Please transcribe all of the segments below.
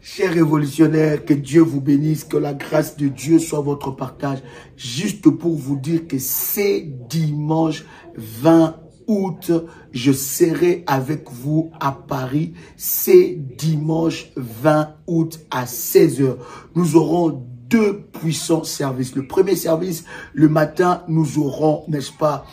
Chers révolutionnaires, que Dieu vous bénisse, que la grâce de Dieu soit votre partage. Juste pour vous dire que c'est dimanche 20 août, je serai avec vous à Paris. C'est dimanche 20 août à 16 h. Nous aurons deux puissants services. Le premier service, le matin, nous aurons, n'est-ce pas,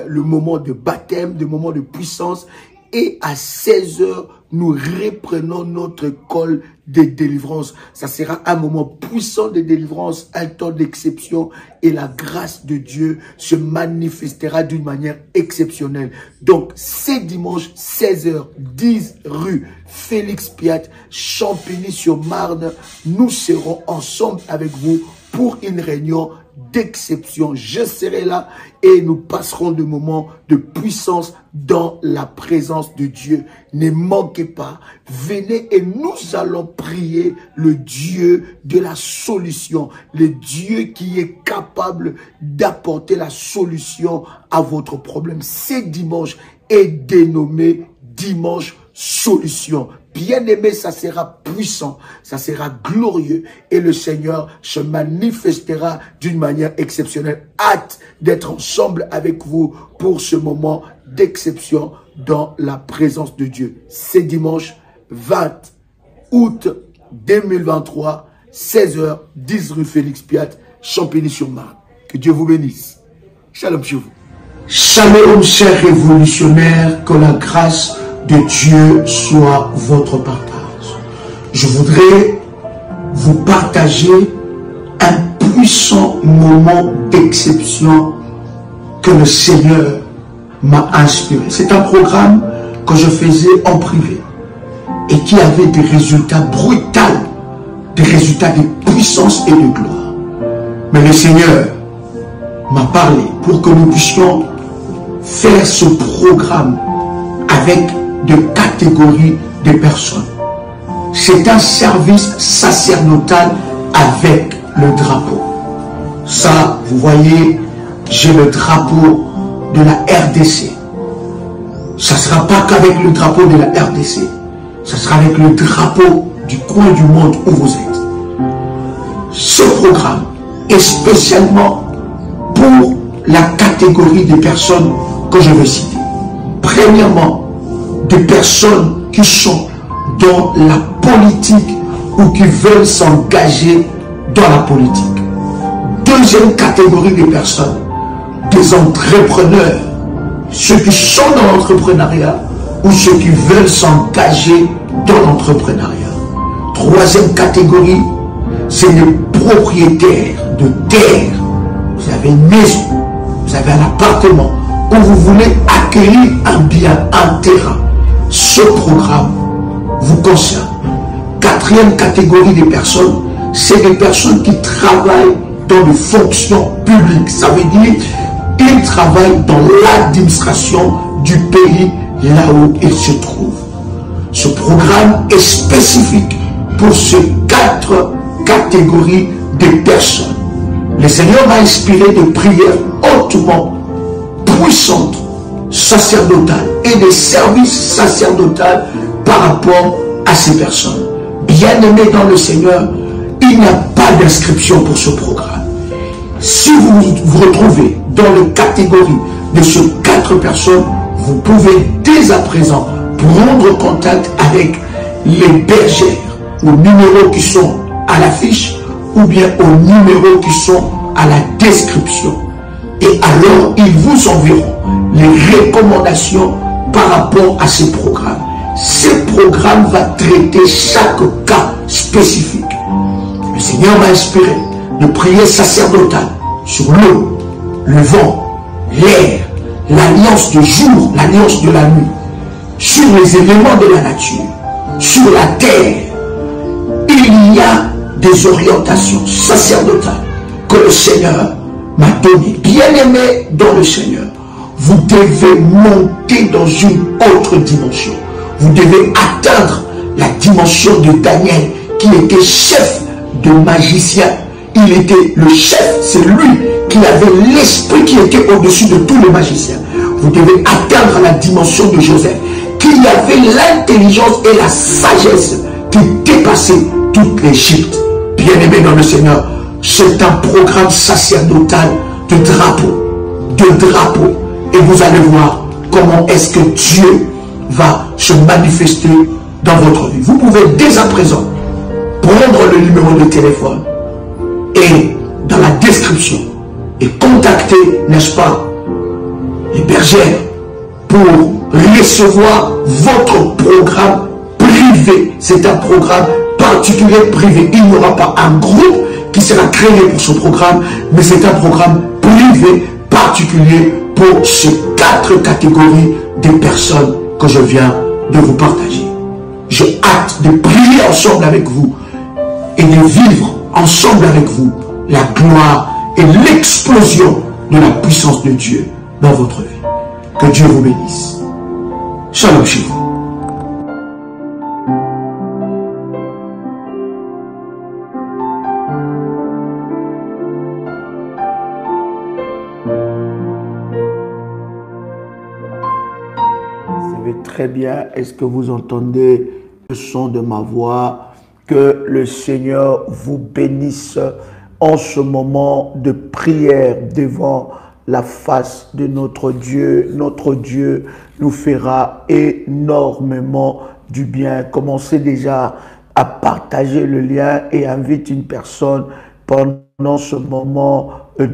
le moment de baptême, le moment de puissance. Et à 16 h, nous reprenons notre call de délivrance. Ça sera un moment puissant de délivrance, un temps d'exception. Et la grâce de Dieu se manifestera d'une manière exceptionnelle. Donc, c'est dimanche, 16 h, 10 rue Félix Piat, Champigny-sur-Marne. Nous serons ensemble avec vous pour une réunion d'exception. Je serai là et nous passerons des moments de puissance dans la présence de Dieu. Ne manquez pas, venez et nous allons prier le Dieu de la solution, le Dieu qui est capable d'apporter la solution à votre problème. Ce dimanche est dénommé dimanche solution. Bien aimé, ça sera puissant, ça sera glorieux et le Seigneur se manifestera d'une manière exceptionnelle. Hâte d'être ensemble avec vous pour ce moment d'exception dans la présence de Dieu. C'est dimanche 20 août 2023, 16 h, 10 rue Félix Piat, Champigny-sur-Marne. Que Dieu vous bénisse. Shalom chez vous. Shalom, chers révolutionnaires, que la grâce de Dieu soit votre partage. Je voudrais vous partager un puissant moment d'exception que le Seigneur m'a inspiré. C'est un programme que je faisais en privé et qui avait des résultats brutaux, des résultats de puissance et de gloire. Mais le Seigneur m'a parlé pour que nous puissions faire ce programme avec de catégories de personnes. C'est un service sacerdotal avec le drapeau. Ça, vous voyez, j'ai le drapeau de la RDC. Ça ne sera pas qu'avec le drapeau de la RDC. Ça sera avec le drapeau du coin du monde où vous êtes. Ce programme est spécialement pour la catégorie des personnes que je vais citer. Premièrement, des personnes qui sont dans la politique ou qui veulent s'engager dans la politique. Deuxième catégorie de personnes, des entrepreneurs, ceux qui sont dans l'entrepreneuriat ou ceux qui veulent s'engager dans l'entrepreneuriat. Troisième catégorie, c'est les propriétaires de terre. Vous avez une maison, vous avez un appartement où vous voulez acquérir un bien, un terrain. Ce programme vous concerne. Quatrième catégorie de personnes, c'est des personnes qui travaillent dans les fonctions publiques. Ça veut dire qu'ils travaillent dans l'administration du pays là où ils se trouvent. Ce programme est spécifique pour ces quatre catégories de personnes. Le Seigneur m'a inspiré de prières hautement puissantes, sacerdotales et des services sacerdotaux par rapport à ces personnes. Bien-aimés dans le Seigneur, il n'y a pas d'inscription pour ce programme. Si vous vous retrouvez dans la catégorie de ces quatre personnes, vous pouvez dès à présent prendre contact avec les bergères aux numéros qui sont à l'affiche ou bien aux numéros qui sont à la description. Et alors, ils vous enverront les recommandations par rapport à ces programmes. Ce programme va traiter chaque cas spécifique. Le Seigneur m'a inspiré de prier sacerdotal sur l'eau, le vent, l'air, l'alliance du jour, l'alliance de la nuit, sur les éléments de la nature, sur la terre. Il y a des orientations sacerdotales que le Seigneur m'a donné. Bien-aimé dans le Seigneur, vous devez monter dans une autre dimension. Vous devez atteindre la dimension de Daniel, qui était chef de magicien. Il était le chef, c'est lui qui avait l'esprit qui était au-dessus de tous les magiciens. Vous devez atteindre la dimension de Joseph, qui avait l'intelligence et la sagesse qui dépassait toute l'Égypte. Bien-aimés dans le Seigneur, c'est un programme sacerdotal de drapeau. Et vous allez voir comment est-ce que Dieu va se manifester dans votre vie. Vous pouvez dès à présent prendre le numéro de téléphone et dans la description et contacter, n'est-ce pas, les bergères pour recevoir votre programme privé. C'est un programme particulier privé. Il n'y aura pas un groupe qui sera créé pour ce programme, mais c'est un programme privé particulier pour ces 4 catégories de personnes que je viens de vous partager. J'ai hâte de prier ensemble avec vous et de vivre ensemble avec vous la gloire et l'explosion de la puissance de Dieu dans votre vie. Que Dieu vous bénisse. Shalom chez vous. Très bien, est-ce que vous entendez le son de ma voix? Que le Seigneur vous bénisse en ce moment de prière devant la face de notre Dieu. Notre Dieu nous fera énormément du bien. Commencez déjà à partager le lien et invite une personne pendant ce moment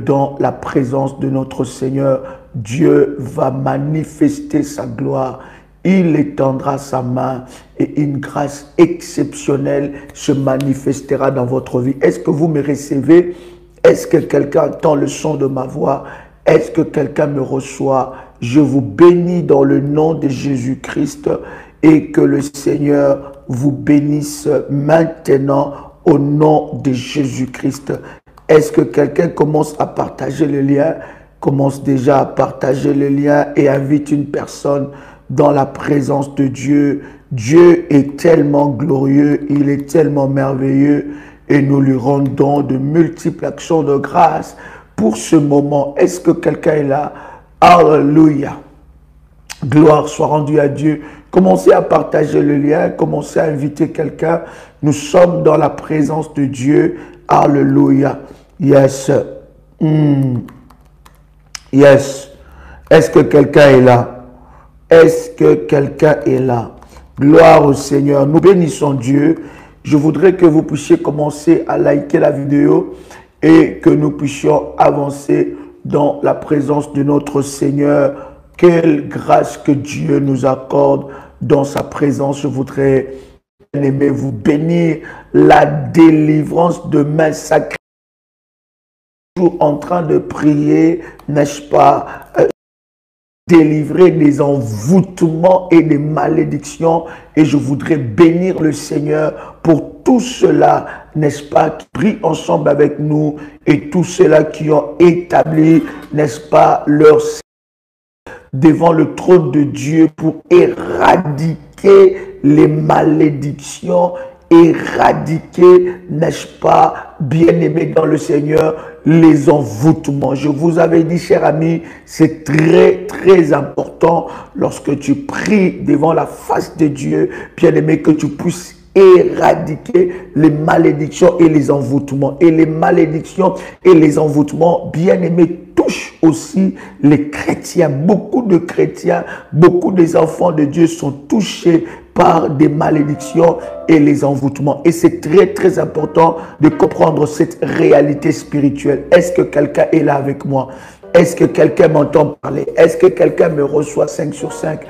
dans la présence de notre Seigneur. Dieu va manifester sa gloire. Il étendra sa main et une grâce exceptionnelle se manifestera dans votre vie. Est-ce que vous me recevez? Est-ce que quelqu'un entend le son de ma voix? Est-ce que quelqu'un me reçoit? Je vous bénis dans le nom de Jésus-Christ et que le Seigneur vous bénisse maintenant au nom de Jésus-Christ. Est-ce que quelqu'un commence à partager le lien? Commence déjà à partager le lien et invite une personne dans la présence de Dieu. Dieu est tellement glorieux, il est tellement merveilleux et nous lui rendons de multiples actions de grâce pour ce moment. Est-ce que quelqu'un est là? Alléluia. Gloire soit rendue à Dieu. Commencez à partager le lien, commencez à inviter quelqu'un. Nous sommes dans la présence de Dieu. Alléluia. Yes. Yes. Est-ce que quelqu'un est là? Est-ce que quelqu'un est là? Gloire au Seigneur. Nous bénissons Dieu. Je voudrais que vous puissiez commencer à liker la vidéo et que nous puissions avancer dans la présence de notre Seigneur. Quelle grâce que Dieu nous accorde dans sa présence. Je voudrais, bien-aimé, vous bénir la délivrance de main sacrée. Toujours en train de prier, n'est-ce pas? Délivrer des envoûtements et des malédictions. Et je voudrais bénir le Seigneur pour tout cela, n'est-ce pas, qui prient ensemble avec nous et tous ceux-là qui ont établi, n'est-ce pas, leur devant le trône de Dieu pour éradiquer les malédictions, éradiquer, n'est-ce pas, bien-aimé dans le Seigneur, les envoûtements. Je vous avais dit, cher ami, c'est très important lorsque tu pries devant la face de Dieu, bien-aimé, que tu puisses éradiquer les malédictions et les envoûtements. Et les malédictions et les envoûtements, bien-aimés, touchent aussi les chrétiens. Beaucoup de chrétiens, beaucoup des enfants de Dieu sont touchés par des malédictions et les envoûtements. Et c'est très important de comprendre cette réalité spirituelle. Est-ce que quelqu'un est là avec moi? Est-ce que quelqu'un m'entend parler? Est-ce que quelqu'un me reçoit 5 sur 5?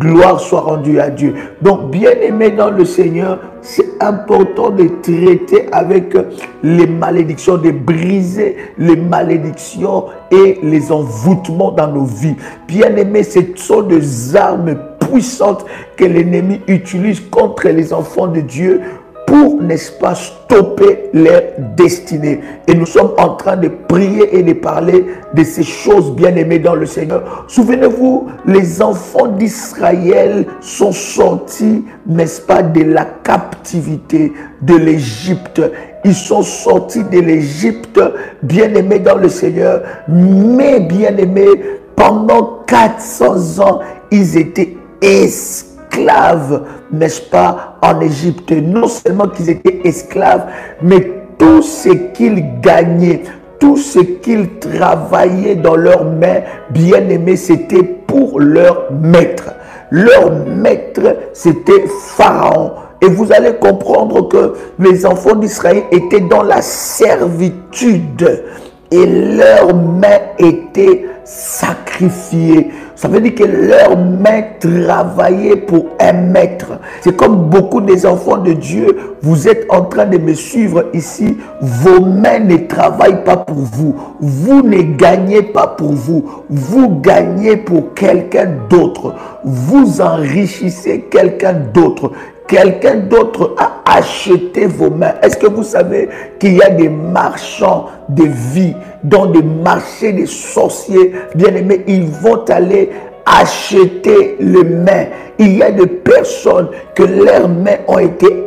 Gloire soit rendue à Dieu. Donc, bien-aimé dans le Seigneur, c'est important de traiter avec les malédictions, de briser les malédictions et les envoûtements dans nos vies. Bien-aimé, ce sont des armes puissantes que l'ennemi utilise contre les enfants de Dieu pour, n'est-ce pas, stopper leur destinée. Et nous sommes en train de prier et de parler de ces choses, bien-aimées dans le Seigneur. Souvenez-vous, les enfants d'Israël sont sortis, n'est-ce pas, de la captivité de l'Égypte. Ils sont sortis de l'Égypte, bien-aimés dans le Seigneur, mais bien-aimés, pendant 400 ans, ils étaient esclaves. esclaves, n'est-ce pas, en Égypte. Non seulement qu'ils étaient esclaves, mais tout ce qu'ils gagnaient, tout ce qu'ils travaillaient dans leurs mains, bien aimés, c'était pour leur maître. Leur maître, c'était Pharaon. Et vous allez comprendre que les enfants d'Israël étaient dans la servitude et leurs mains étaient sacrifiées. Ça veut dire que leurs mains travaillaient pour un maître. C'est comme beaucoup des enfants de Dieu, vous êtes en train de me suivre ici, vos mains ne travaillent pas pour vous. Vous ne gagnez pas pour vous. Vous gagnez pour quelqu'un d'autre. Vous enrichissez quelqu'un d'autre. Quelqu'un d'autre a acheté vos mains. Est-ce que vous savez qu'il y a des marchands de vie, dans des marchés des sorciers, bien aimés, ils vont aller acheter les mains. Il y a des personnes que leurs mains ont été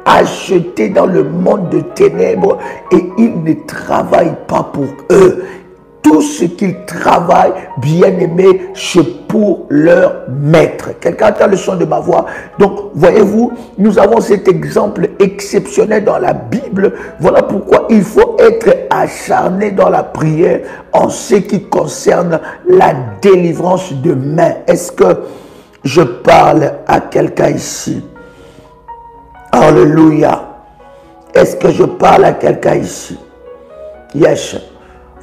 achetées dans le monde de ténèbres et ils ne travaillent pas pour eux. Tout ce qu'ils travaillent, bien aimé, c'est pour leur maître. Quelqu'un entend le son de ma voix. Donc, voyez-vous, nous avons cet exemple exceptionnel dans la Bible. Voilà pourquoi il faut être acharné dans la prière en ce qui concerne la délivrance de main. Est-ce que je parle à quelqu'un ici? Alléluia. Est-ce que je parle à quelqu'un ici? Yes.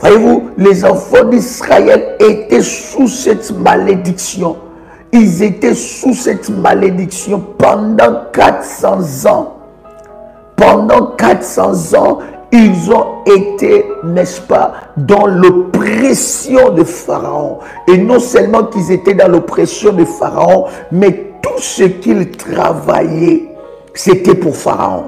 Voyez-vous, les enfants d'Israël étaient sous cette malédiction. Ils étaient sous cette malédiction pendant 400 ans. Pendant 400 ans, ils ont été, n'est-ce pas, dans l'oppression de Pharaon. Et non seulement qu'ils étaient dans l'oppression de Pharaon, mais tout ce qu'ils travaillaient, c'était pour Pharaon.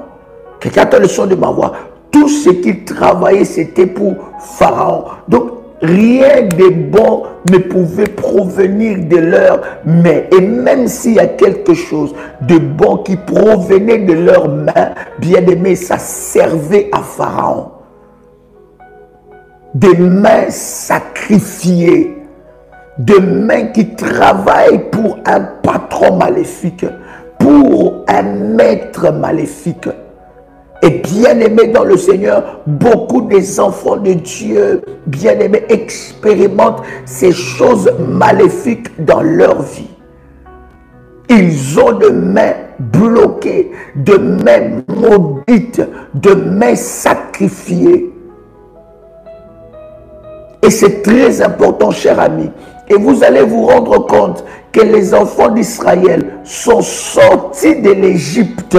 Quelqu'un entend le son de ma voix? Tout ce qu'ils travaillaient, c'était pour Pharaon. Donc, rien de bon ne pouvait provenir de leurs mains. Et même s'il y a quelque chose de bon qui provenait de leurs mains, bien aimé, ça servait à Pharaon. Des mains sacrifiées, des mains qui travaillent pour un patron maléfique, pour un maître maléfique. Et bien aimés dans le Seigneur, beaucoup des enfants de Dieu, bien aimés, expérimentent ces choses maléfiques dans leur vie. Ils ont des mains bloquées, des mains maudites, des mains sacrifiées. Et c'est très important, cher ami. Et vous allez vous rendre compte que les enfants d'Israël sont sortis de l'Égypte.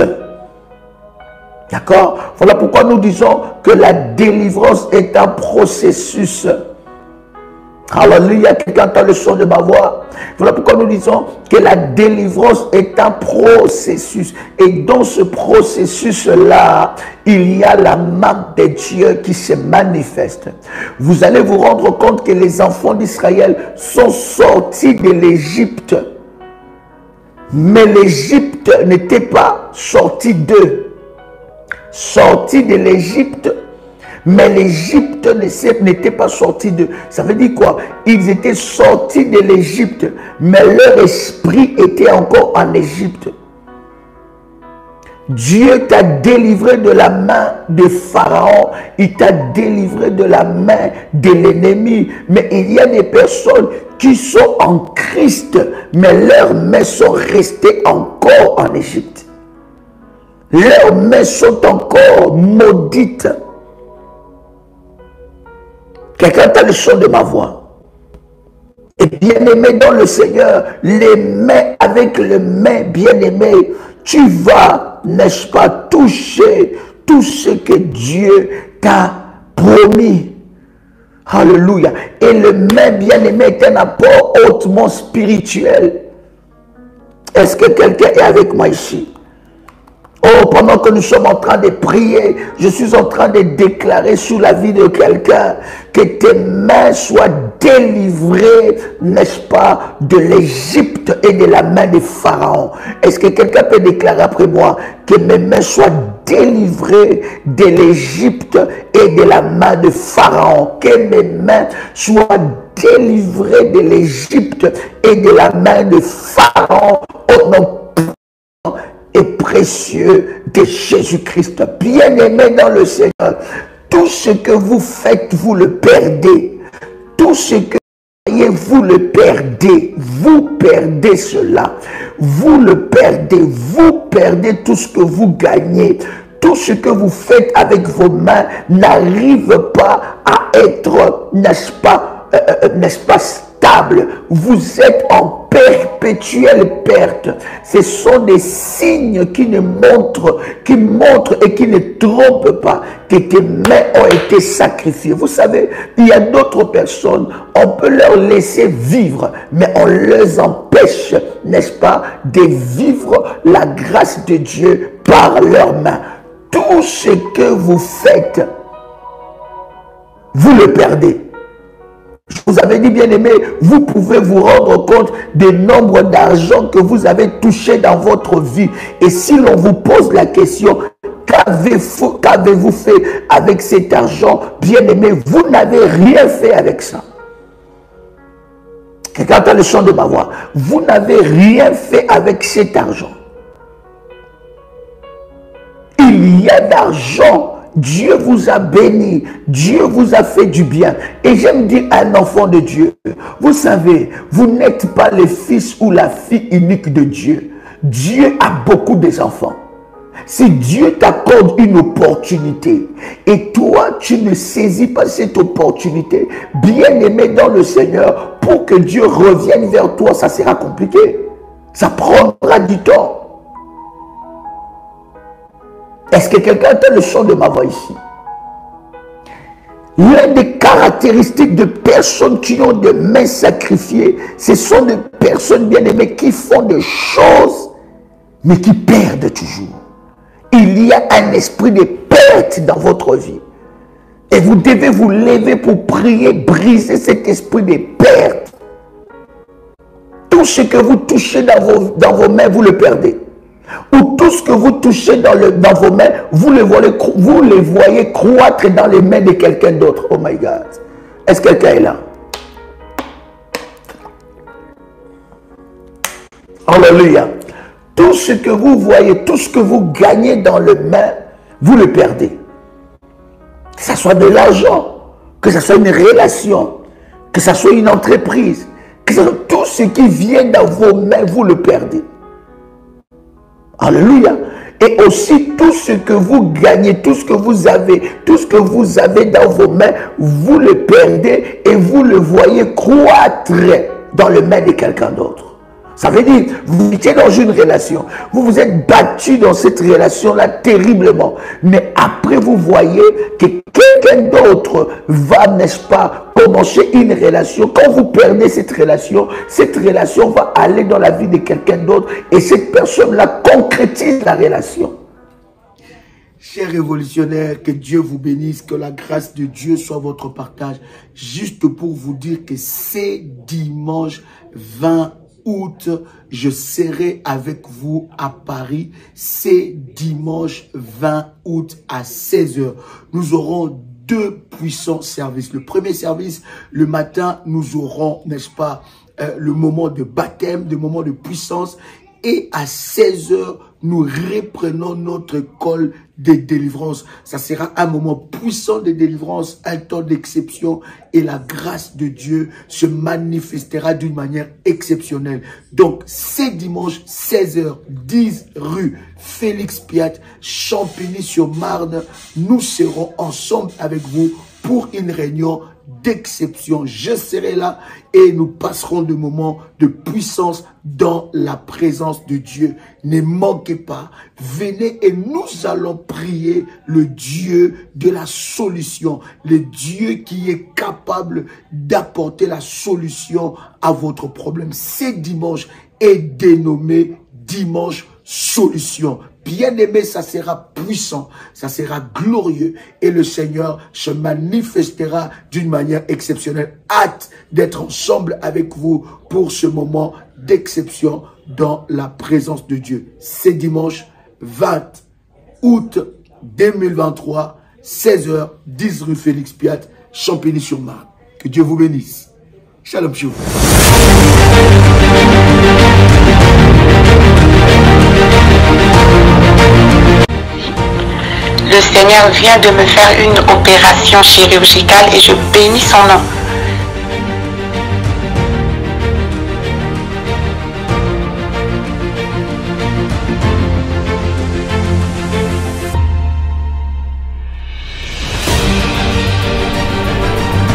D'accord? Voilà pourquoi nous disons que la délivrance est un processus. Alléluia, quelqu'un entend le son de ma voix. Voilà pourquoi nous disons que la délivrance est un processus. Et dans ce processus-là, il y a la main de Dieu qui se manifeste. Vous allez vous rendre compte que les enfants d'Israël sont sortis de l'Égypte. Mais l'Égypte n'était pas sortie d'eux. Sortis de l'Égypte, mais l'Égypte n'était pas sortie d'eux. Ça veut dire quoi? Ils étaient sortis de l'Égypte, mais leur esprit était encore en Égypte. Dieu t'a délivré de la main de Pharaon, il t'a délivré de la main de l'ennemi. Mais il y a des personnes qui sont en Christ, mais leurs mains sont restées encore en Égypte. Leurs mains sont encore maudites. Quelqu'un entend le son de ma voix. Et bien aimé dans le Seigneur, les mains avec les mains bien aimées, tu vas, n'est-ce pas, toucher tout ce que Dieu t'a promis. Alléluia. Et le main bien aimé est un apport hautement spirituel. Est-ce que quelqu'un est avec moi ici? Oh, pendant que nous sommes en train de prier, je suis en train de déclarer sur la vie de quelqu'un que tes mains soient délivrées, n'est-ce pas, de l'Égypte et de la main de Pharaon. Est-ce que quelqu'un peut déclarer après moi que mes mains soient délivrées de l'Égypte et de la main de Pharaon? Que mes mains soient délivré de l'Égypte et de la main de Pharaon au nom et précieux de Jésus-Christ. Bien-aimé dans le Seigneur, tout ce que vous faites, vous le perdez. Tout ce que vous le perdez. Vous perdez cela. Vous le perdez. Vous perdez tout ce que vous gagnez. Tout ce que vous faites avec vos mains n'arrive pas à être, n'est-ce pas, stable. Vous êtes en perpétuelle perte. Ce sont des signes qui montrent et qui ne trompent pas que tes mains ont été sacrifiées. Vous savez, il y a d'autres personnes, on peut leur laisser vivre, mais on les empêche, n'est-ce pas, de vivre la grâce de Dieu par leurs mains. Tout ce que vous faites, vous le perdez. Je vous avais dit, bien aimé, vous pouvez vous rendre compte des nombres d'argent que vous avez touché dans votre vie. Et si l'on vous pose la question, qu'avez-vous fait avec cet argent, bien aimé, vous n'avez rien fait avec ça. Quelqu'un entend le chant de ma voix. Vous n'avez rien fait avec cet argent. Il y a d'argent. Dieu vous a béni, Dieu vous a fait du bien. Et j'aime dire à un enfant de Dieu, vous savez, vous n'êtes pas le fils ou la fille unique de Dieu. Dieu a beaucoup d'enfants. Si Dieu t'accorde une opportunité et toi tu ne saisis pas cette opportunité, bien aimé dans le Seigneur, pour que Dieu revienne vers toi, ça sera compliqué. Ça prendra du temps. Est-ce que quelqu'un entend le son de ma voix ici? L'une des caractéristiques de personnes qui ont des mains sacrifiées, ce sont des personnes bien-aimées qui font des choses, mais qui perdent toujours. Il y a un esprit de perte dans votre vie. Et vous devez vous lever pour prier, briser cet esprit de perte. Tout ce que vous touchez dans vos mains, vous le perdez. Ou tout ce que vous touchez dans vos mains, vous les voyez croître dans les mains de quelqu'un d'autre. Oh my God. Est-ce que quelqu'un est là? Alléluia. Tout ce que vous voyez, tout ce que vous gagnez dans les mains, vous le perdez. Que ce soit de l'argent, que ce soit une relation, que ce soit une entreprise, que ce soit tout ce qui vient dans vos mains, vous le perdez. Alléluia. Et aussi tout ce que vous gagnez, tout ce que vous avez dans vos mains, vous le perdez et vous le voyez croître dans les mains de quelqu'un d'autre. Ça veut dire, vous étiez dans une relation, vous vous êtes battu dans cette relation-là terriblement. Mais après, vous voyez que quelqu'un d'autre va, n'est-ce pas, commencer une relation. Quand vous perdez cette relation va aller dans la vie de quelqu'un d'autre et cette personne-là concrétise la relation. Chers révolutionnaires, que Dieu vous bénisse, que la grâce de Dieu soit votre partage. Juste pour vous dire que c'est dimanche 20 août, je serai avec vous à Paris. C'est dimanche 20 août à 16 h. Nous aurons deux puissants services. Le premier service, le matin, nous aurons, n'est-ce pas, le moment de baptême, le moment de puissance. Et à 16 h, nous reprenons notre école de délivrance. Ça sera un moment puissant de délivrance, un temps d'exception. Et la grâce de Dieu se manifestera d'une manière exceptionnelle. Donc, c'est dimanche, 16 h, 10 rue Félix Piat, Champigny-sur-Marne. Nous serons ensemble avec vous pour une réunion d'exception. Je serai là et nous passerons des moments de puissance dans la présence de Dieu. Ne manquez pas, venez et nous allons prier le Dieu de la solution, le Dieu qui est capable d'apporter la solution à votre problème. Ce dimanche est dénommé dimanche solution. Bien-aimé, ça sera puissant, ça sera glorieux et le Seigneur se manifestera d'une manière exceptionnelle. Hâte d'être ensemble avec vous pour ce moment d'exception dans la présence de Dieu. C'est dimanche 20 août 2023, 16 h, 10 rue Félix Piat, Champigny-sur-Marne. Que Dieu vous bénisse. Shalom chez vous. Le Seigneur vient de me faire une opération chirurgicale et je bénis son nom.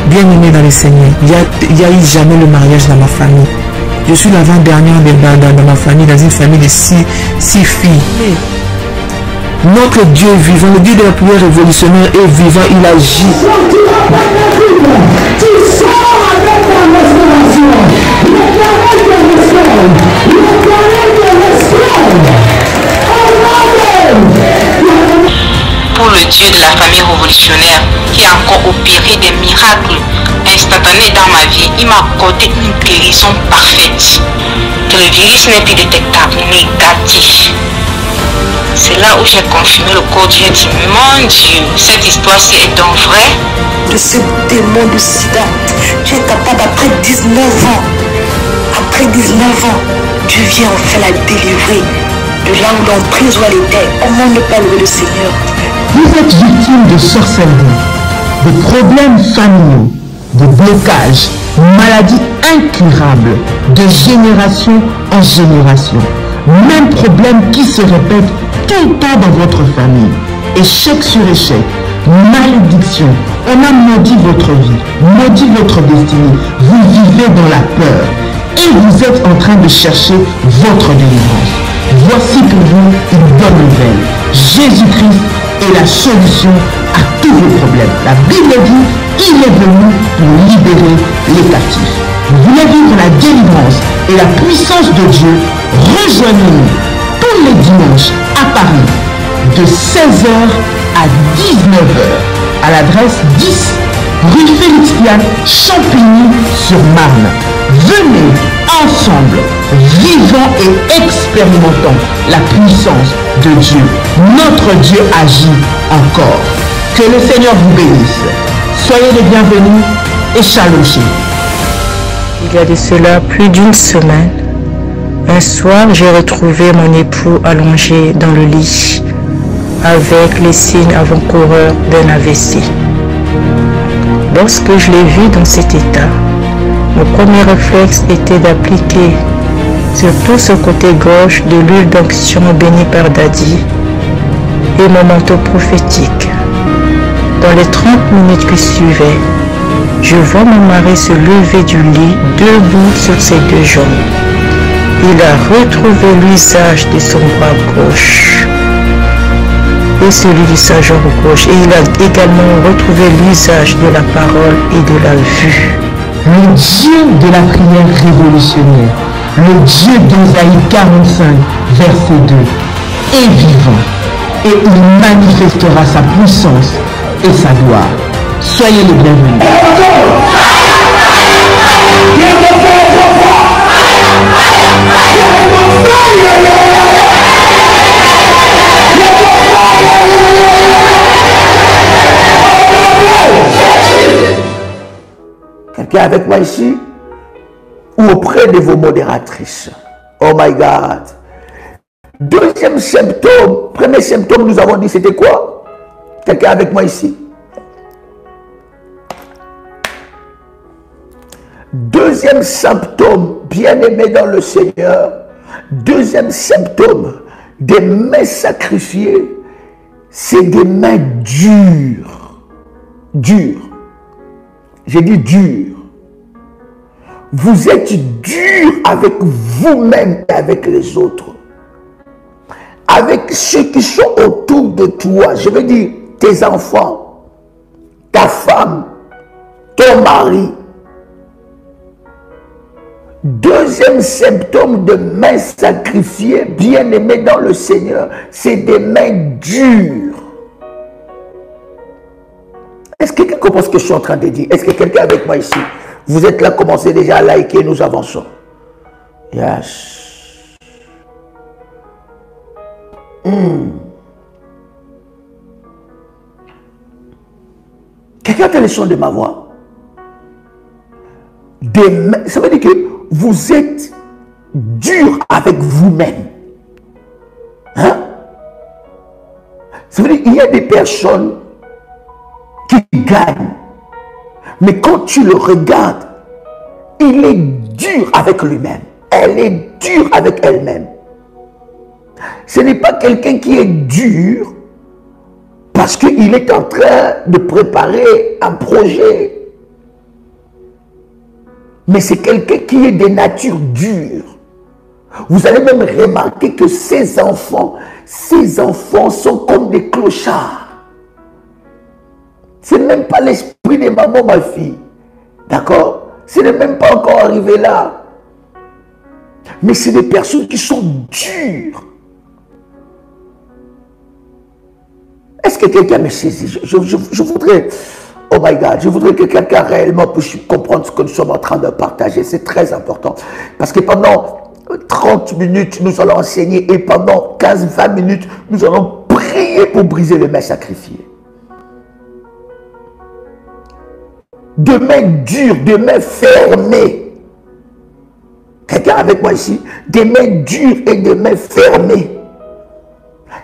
Bien-aimé dans le Seigneur, il n'y a eu jamais le mariage dans ma famille. Je suis l'avant-dernière dans ma famille, dans une famille de six filles. Notre Dieu vivant, le Dieu de la prière révolutionnaire est vivant, il agit. Pour le Dieu de la famille révolutionnaire qui a encore opéré des miracles instantanés dans ma vie, il m'a accordé une guérison parfaite. Que le virus n'est plus détectable, négatif. C'est là où j'ai confirmé le corps Dieu dit, mon Dieu, cette histoire-ci est donc vraie. De ce démon de sida, tu es capable après 19 ans. Après 19 ans, tu viens enfin la délivrer de là où l'emprise où elle était. Comment ne pas louer le Seigneur? Vous êtes victime de sorcellerie, de problèmes familiaux, de blocages, maladies incurables, de génération en génération. Même problème qui se répète tout le temps dans votre famille. Échec sur échec, malédiction. On a maudit votre vie, maudit votre destinée. Vous vivez dans la peur et vous êtes en train de chercher votre délivrance. Voici pour vous une bonne nouvelle. Jésus-Christ est la solution à tous vos problèmes. La Bible dit, il est venu pour libérer les captifs. Vous voulez vivre la délivrance et la puissance de Dieu? Rejoignez-nous tous les dimanches à Paris de 16h à 19h à l'adresse 10 rue Félix-Piat, Champigny-sur-Marne. Venez ensemble, vivons et expérimentons la puissance de Dieu. Notre Dieu agit encore. Que le Seigneur vous bénisse. Soyez les bienvenus et shalom chez vous. Il y a de cela plus d'une semaine, un soir, j'ai retrouvé mon époux allongé dans le lit avec les signes avant-coureurs d'un AVC. Lorsque je l'ai vu dans cet état, mon premier réflexe était d'appliquer sur tout ce côté gauche de l'huile d'onction bénie par Dadi et mon manteau prophétique. Dans les 30 minutes qui suivaient, je vois mon mari se lever du lit debout sur ses deux jambes. Il a retrouvé l'usage de son bras gauche et celui de sa jambe gauche. Et il a également retrouvé l'usage de la parole et de la vue. Le Dieu de la prière révolutionnaire, le Dieu d'Ésaïe 45, verset 2, est vivant et il manifestera sa puissance et sa gloire. Soyez les bienvenus. Quelqu'un avec moi ici ou auprès de vos modératrices? Oh my God. Deuxième symptôme, premier symptôme, nous avons dit c'était quoi? Quelqu'un avec moi ici? Deuxième symptôme, bien-aimé dans le Seigneur, deuxième symptôme des mains sacrifiées, c'est des mains dures. Dures. J'ai dit dur. Vous êtes dur avec vous-même et avec les autres. Avec ceux qui sont autour de toi. Je veux dire tes enfants, ta femme, ton mari. Deuxième symptôme de mains sacrifiées, bien-aimées dans le Seigneur, c'est des mains dures. Est-ce que quelqu'un comprend ce que je suis en train de dire? Est-ce que quelqu'un avec moi ici? Vous êtes là, commencez déjà à liker, nous avançons. Yes. Quelqu'un a le son de ma voix? Ça veut dire que vous êtes dur avec vous-même. Hein? Ça veut dire qu'il y a des personnes qui gagnent. Mais quand tu le regardes, il est dur avec lui-même. Elle est dure avec elle-même. Ce n'est pas quelqu'un qui est dur parce qu'il est en train de préparer un projet. Mais c'est quelqu'un qui est de nature dure. Vous allez même remarquer que ces enfants sont comme des clochards. Ce n'est même pas l'esprit de maman, ma fille. D'accord? Ce n'est même pas encore arrivé là. Mais c'est des personnes qui sont dures. Est-ce que quelqu'un me saisit? Je voudrais, oh my God, je voudrais que quelqu'un réellement puisse comprendre ce que nous sommes en train de partager. C'est très important. Parce que pendant 30 minutes, nous allons enseigner et pendant 15-20 minutes, nous allons prier pour briser les mains sacrifiées. De mains dures, de mains fermées. Quelqu'un avec moi ici? Des mains dures et des mains fermées.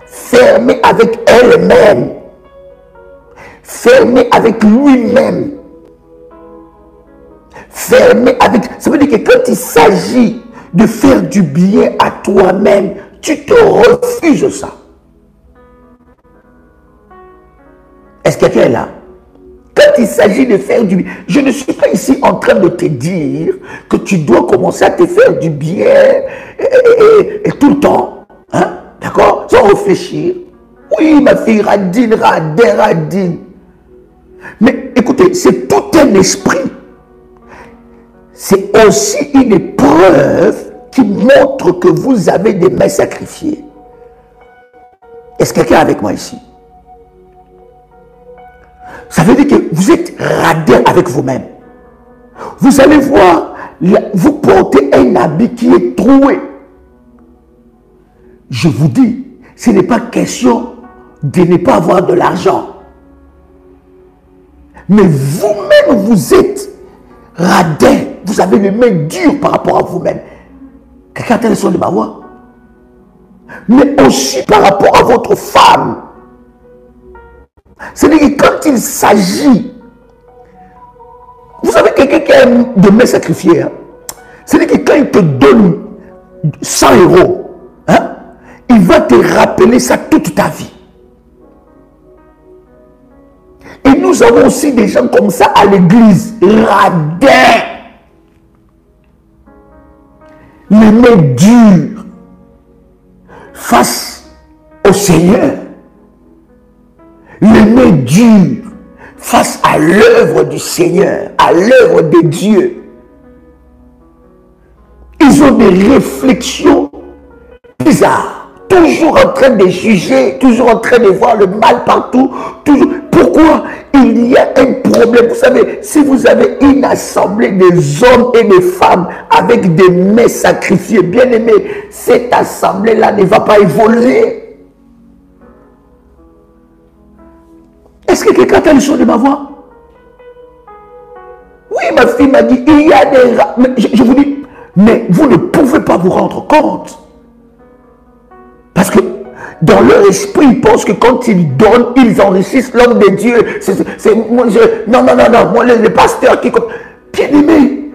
Fermées avec elle-même. Fermées avec lui-même. Fermées avec... Ça veut dire que quand il s'agit de faire du bien à toi-même, tu te refuses ça. Est-ce que quelqu'un est là? Quand il s'agit de faire du bien, je ne suis pas ici en train de te dire que tu dois commencer à te faire du bien et tout le temps. Hein? D'accord? Sans réfléchir. Oui, ma fille, radine, radine. Mais écoutez, c'est tout un esprit. C'est aussi une épreuve qui montre que vous avez des mains sacrifiées. Est-ce que quelqu'un est avec moi ici? Ça veut dire que vous êtes radin avec vous-même. Vous allez voir, vous portez un habit qui est troué. Je vous dis, ce n'est pas question de ne pas avoir de l'argent. Mais vous-même, vous êtes radin. Vous avez les mains dures par rapport à vous-même. Quelqu'un a le son de ma voix? Mais aussi par rapport à votre femme. C'est-à-dire que quand il s'agit, vous savez quelqu'un qui a de mains sacrifiées, hein? C'est-à-dire que quand il te donne 100 €, hein, il va te rappeler ça toute ta vie. Et nous avons aussi des gens comme ça à l'église, radins, les mains dures face au Seigneur. Les mains dures face à l'œuvre du Seigneur, à l'œuvre de Dieu. Ils ont des réflexions bizarres, toujours en train de juger, toujours en train de voir le mal partout. Toujours. Pourquoi? Il y a un problème. Vous savez, si vous avez une assemblée des hommes et des femmes avec des mains sacrifiées, bien aimés, cette assemblée-là ne va pas évoluer. Est-ce que quelqu'un a le son de ma voix? Oui, ma fille m'a dit, il y a des... Mais je vous dis, mais vous ne pouvez pas vous rendre compte. Parce que dans leur esprit, ils pensent que quand ils donnent, ils enrichissent l'homme de Dieu. Non, moi, le pasteur qui... Bien aimé,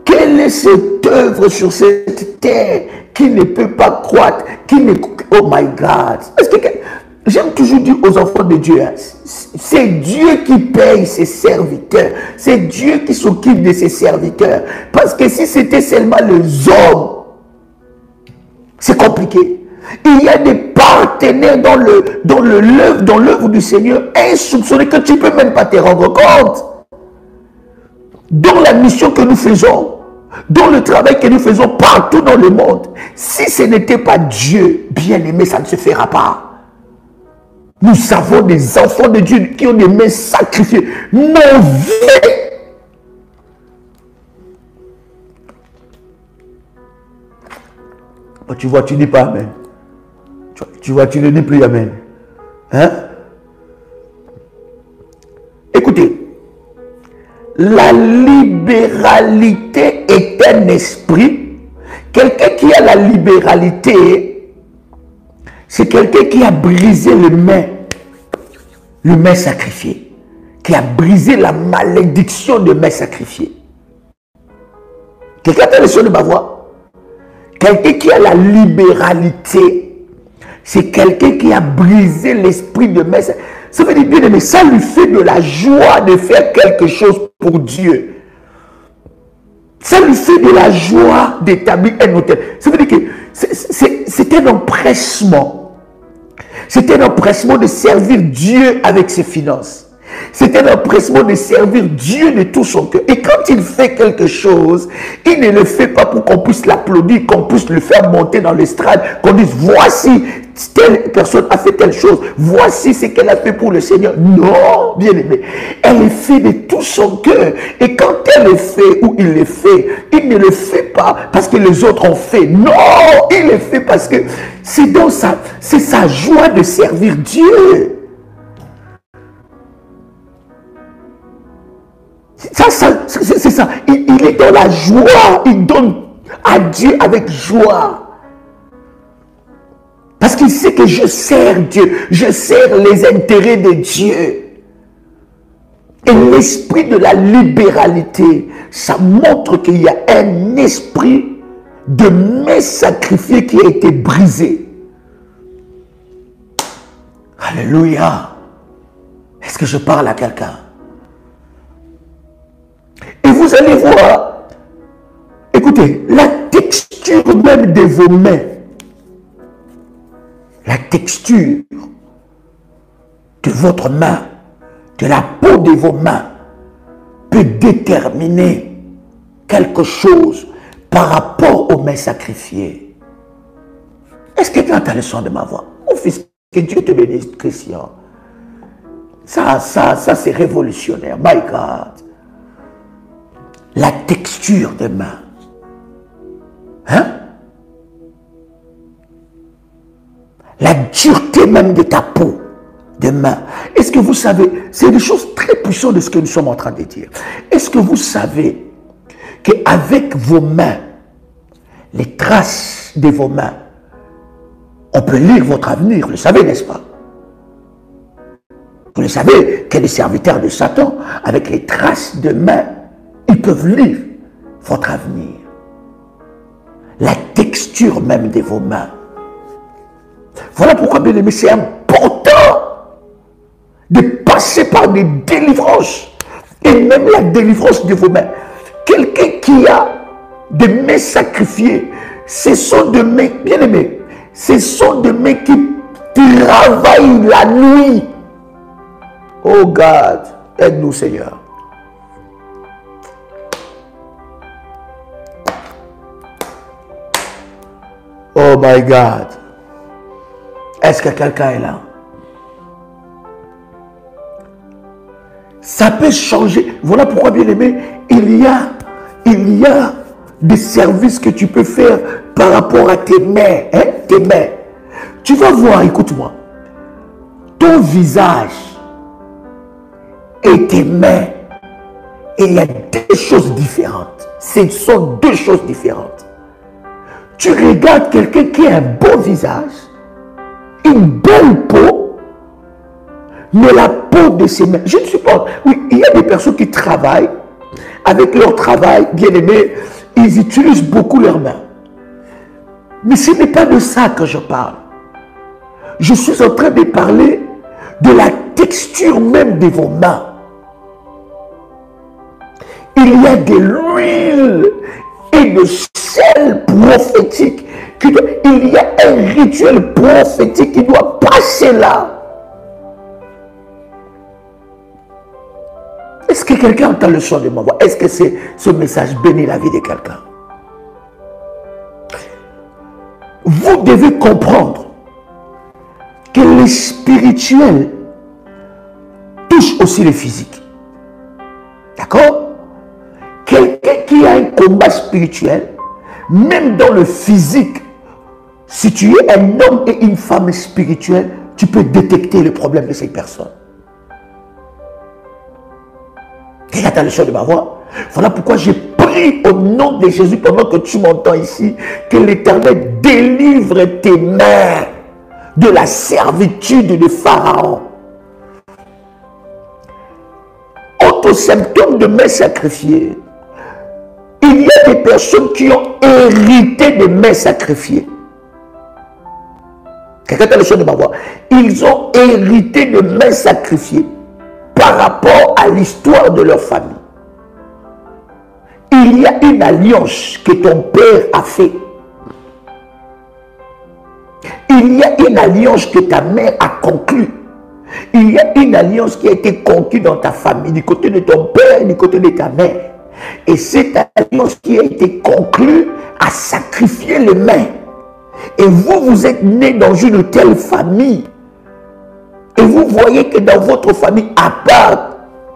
quelle est cette œuvre sur cette terre qui ne peut pas croître, qui ne... Oh my God. Est-ce que... J'aime toujours dire aux enfants de Dieu, hein, c'est Dieu qui paye ses serviteurs. C'est Dieu qui s'occupe de ses serviteurs. Parce que si c'était seulement les hommes, c'est compliqué. Il y a des partenaires dans l'œuvre du Seigneur insoupçonnés que tu ne peux même pas te rendre compte. Dans la mission que nous faisons, dans le travail que nous faisons partout dans le monde, si ce n'était pas Dieu, bien aimé, ça ne se fera pas. Nous avons des enfants de Dieu qui ont des mains sacrifiées. Mauvais. Oh, tu vois, tu dis pas amen. Tu vois, tu ne dis plus amen. Hein? Écoutez, la libéralité est un esprit. Quelqu'un qui a la libéralité, c'est quelqu'un qui a brisé le main sacrifié, qui a brisé la malédiction de main sacrifiée. Quelqu'un a le son de ma voix? Quelqu'un qui a la libéralité, c'est quelqu'un qui a brisé l'esprit de main sacrifiée. Ça veut dire, bien aimé, ça lui fait de la joie de faire quelque chose pour Dieu. Ça lui fait de la joie d'établir un hôtel. Ça veut dire que c'est un empressement. C'est un empressement de servir Dieu avec ses finances. C'est un empressement de servir Dieu de tout son cœur. Et quand il fait quelque chose, il ne le fait pas pour qu'on puisse l'applaudir, qu'on puisse le faire monter dans l'estrade, qu'on dise voici, telle personne a fait telle chose, voici ce qu'elle a fait pour le Seigneur. Non, bien aimé, elle le fait de tout son cœur. Et quand elle le fait ou il le fait, il ne le fait pas parce que les autres ont fait. Non, il le fait parce que c'est sa joie de servir Dieu. C'est ça. Il est dans la joie. Il donne à Dieu avec joie. Parce qu'il sait que je sers Dieu. Je sers les intérêts de Dieu. Et l'esprit de la libéralité, ça montre qu'il y a un esprit de main sacrifiée qui a été brisé. Alléluia. Est-ce que je parle à quelqu'un? Et vous allez voir, écoutez, la texture même de vos mains, la texture de votre main, de la peau de vos mains, peut déterminer quelque chose par rapport aux mains sacrifiées. Est-ce que quelqu'un a le son de ma voix? Mon fils, que Dieu te bénisse, Christian. Ça c'est révolutionnaire. My God. La texture des mains. Hein? La dureté même de ta peau, des mains. Est-ce que vous savez, c'est des choses très puissantes de ce que nous sommes en train de dire. Est-ce que vous savez qu'avec vos mains, les traces de vos mains, on peut lire votre avenir, vous le savez, n'est-ce pas? Vous le savez que les serviteurs de Satan, avec les traces de mains, ils peuvent lire votre avenir. La texture même de vos mains. Voilà pourquoi, bien aimé, c'est important de passer par des délivrances. Et même la délivrance de vos mains. Quelqu'un qui a des mains sacrifiées, ce sont des mains, bien aimé, ce sont des mains qui travaillent la nuit. Oh God, aide-nous Seigneur. Oh my God. Est-ce que quelqu'un est là? Ça peut changer. Voilà pourquoi, bien aimé, il y a des services que tu peux faire par rapport à tes mains. Hein? Tes mains. Tu vas voir, écoute-moi. Ton visage et tes mains, il y a deux choses différentes. Ce sont deux choses différentes. Tu regardes quelqu'un qui a un beau visage, une belle peau, mais la peau de ses mains. Je ne suis pas... Oui, il y a des personnes qui travaillent. Avec leur travail, bien aimé, ils utilisent beaucoup leurs mains. Mais ce n'est pas de ça que je parle. Je suis en train de parler de la texture même de vos mains. Il y a de l'huile et de sel prophétique. Il y a un rituel prophétique qui doit passer là. Est-ce que quelqu'un entend le son de ma voix? Est-ce que ce message bénit la vie de quelqu'un? Vous devez comprendre que le spirituel touche aussi le physique. D'accord? Quelqu'un qui a un combat spirituel, même dans le physique, si tu es un homme et une femme spirituelle, tu peux détecter le problème de ces personnes. Regarde le son de ma voix. Voilà pourquoi j'ai prie au nom de Jésus pendant que tu m'entends ici, que l'Éternel délivre tes mains de la servitude de Pharaon. Autre symptôme de mains sacrifiées, il y a des personnes qui ont hérité des mains sacrifiées. Quelqu'un a le son de ma voix. Ils ont hérité de mains sacrifiées par rapport à l'histoire de leur famille. Il y a une alliance que ton père a fait. Il y a une alliance que ta mère a conclue. Il y a une alliance qui a été conclue dans ta famille, du côté de ton père et du côté de ta mère. Et cette alliance qui a été conclue a sacrifié les mains. Et vous, vous êtes né dans une telle famille. Et vous voyez que dans votre famille, à part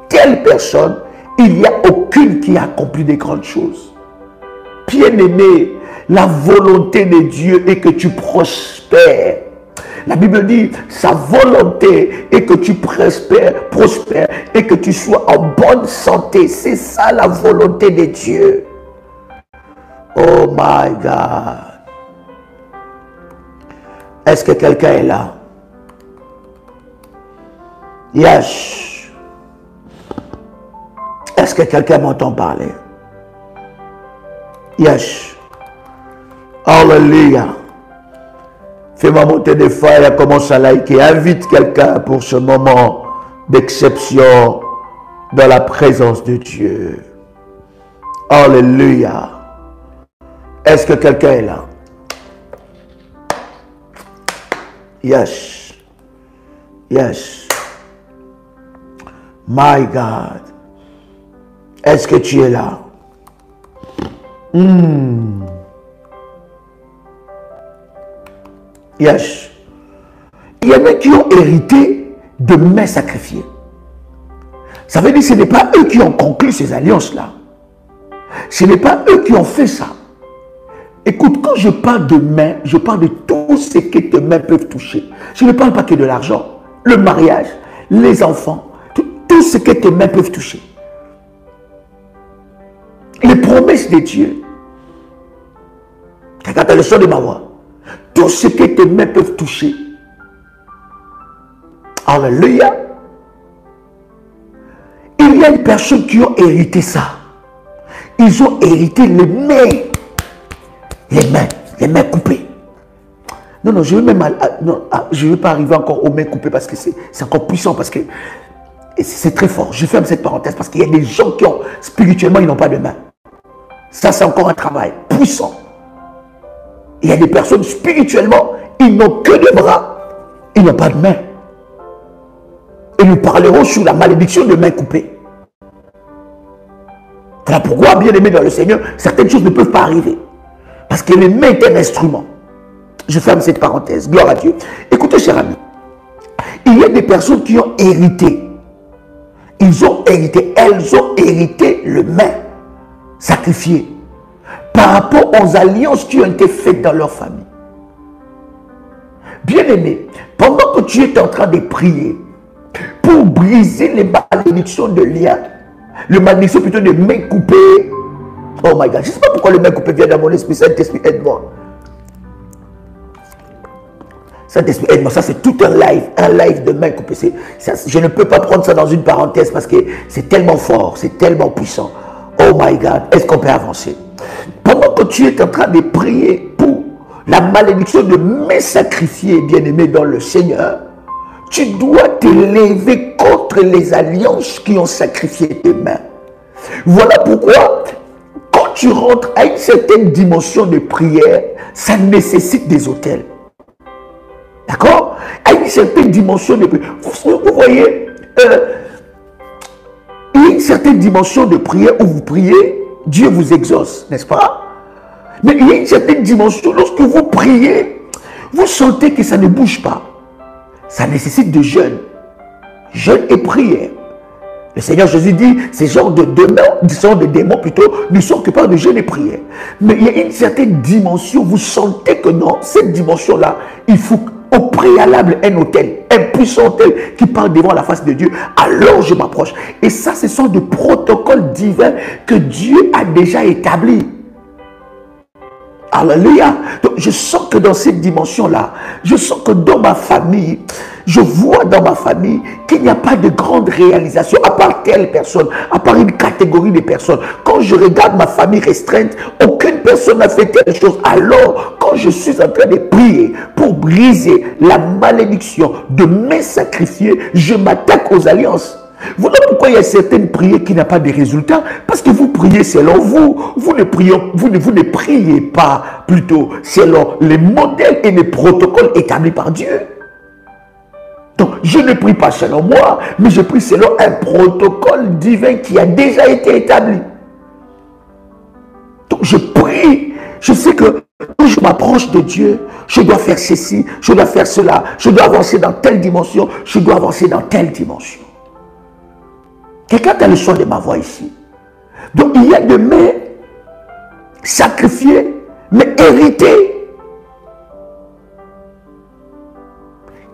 telle personne, il n'y a aucune qui a accompli de grandes choses. Bien-aimé, la volonté de Dieu est que tu prospères. La Bible dit, sa volonté est que tu prospères et que tu sois en bonne santé. C'est ça la volonté de Dieu. Oh my God. Est-ce que quelqu'un est là? Yes. Est-ce que quelqu'un m'entend parler? Yes. Alléluia. Fais-moi monter des feuilles, commence à liker. Invite quelqu'un pour ce moment d'exception dans la présence de Dieu. Alléluia. Est-ce que quelqu'un est là? Yes. Yes. My God. Est-ce que tu es là? Yes. Il y en a qui ont hérité de mains sacrifiées. Ça veut dire que ce n'est pas eux qui ont conclu ces alliances-là. Ce n'est pas eux qui ont fait ça. Écoute, quand je parle de mains, je parle de tout ce que tes mains peuvent toucher. Je ne parle pas que de l'argent, le mariage, les enfants, tout ce que tes mains peuvent toucher. Les promesses de Dieu. Regarde le son de ma voix. Tout ce que tes mains peuvent toucher. Alléluia. Il y a des personnes qui ont hérité ça. Ils ont hérité les mains. Les mains coupées. Non, je ne vais pas arriver encore aux mains coupées parce que c'est encore puissant, parce que c'est très fort. Je ferme cette parenthèse parce qu'il y a des gens qui ont, spirituellement, ils n'ont pas de mains. Ça, c'est encore un travail puissant. Il y a des personnes, spirituellement, ils n'ont que des bras, ils n'ont pas de mains. Et nous parlerons sur la malédiction de mains coupées. Voilà pourquoi, bien aimé dans le Seigneur, certaines choses ne peuvent pas arriver. Parce que les mains est un instrument. Je ferme cette parenthèse. Gloire à Dieu. Écoutez, cher ami. Il y a des personnes qui ont hérité. Elles ont hérité le main sacrifié par rapport aux alliances qui ont été faites dans leur famille. Bien-aimé, pendant que tu es en train de prier pour briser les malédictions de liens, le malédiction plutôt de mains coupées. Oh my God, je ne sais pas pourquoi le mains coupées vient dans mon esprit. Saint-Esprit, aide-moi. Saint-Esprit, aide-moi. Ça, c'est tout un live de mains coupées. Je ne peux pas prendre ça dans une parenthèse parce que c'est tellement fort, c'est tellement puissant. Oh my God, est-ce qu'on peut avancer? Pendant que tu es en train de prier pour la malédiction de mains sacrifiées, bien-aimé dans le Seigneur, tu dois t'élever contre les alliances qui ont sacrifié tes mains. Voilà pourquoi, quand tu rentres à une certaine dimension de prière, ça nécessite des autels. D'accord? À une certaine dimension de prière. Vous voyez, il y a une certaine dimension de prière où vous priez, Dieu vous exauce, n'est-ce pas? Mais il y a une certaine dimension, lorsque vous priez, vous sentez que ça ne bouge pas. Ça nécessite de jeûne. Jeûne et prière. Le Seigneur Jésus dit, ces genres de démons plutôt, ne sont que par de jeûne et prière. Mais il y a une certaine dimension, vous sentez que non, cette dimension-là, il faut au préalable un autel, un puissant autel qui parle devant la face de Dieu, alors je m'approche. Et ça, ce sont des protocoles divins que Dieu a déjà établis. Alléluia. Donc, je sens que dans cette dimension-là, je sens que dans ma famille, je vois dans ma famille qu'il n'y a pas de grande réalisation, à part telle personne, à part une catégorie de personnes. Quand je regarde ma famille restreinte, aucune personne n'a fait telle chose. Alors, quand je suis en train de prier pour briser la malédiction de mes sacrifiés, je m'attaque aux alliances. Voilà pourquoi il y a certaines prières qui n'ont pas de résultats. Parce que vous priez selon vous. Vous ne priez pas plutôt selon les modèles et les protocoles établis par Dieu. Donc, je ne prie pas selon moi, mais je prie selon un protocole divin qui a déjà été établi. Donc, je prie. Je sais que quand je m'approche de Dieu, je dois faire ceci, je dois faire cela, je dois avancer dans telle dimension, je dois avancer dans telle dimension. Quelqu'un a le son de ma voix ici. Donc il y a de mets sacrifiés, mais hérités.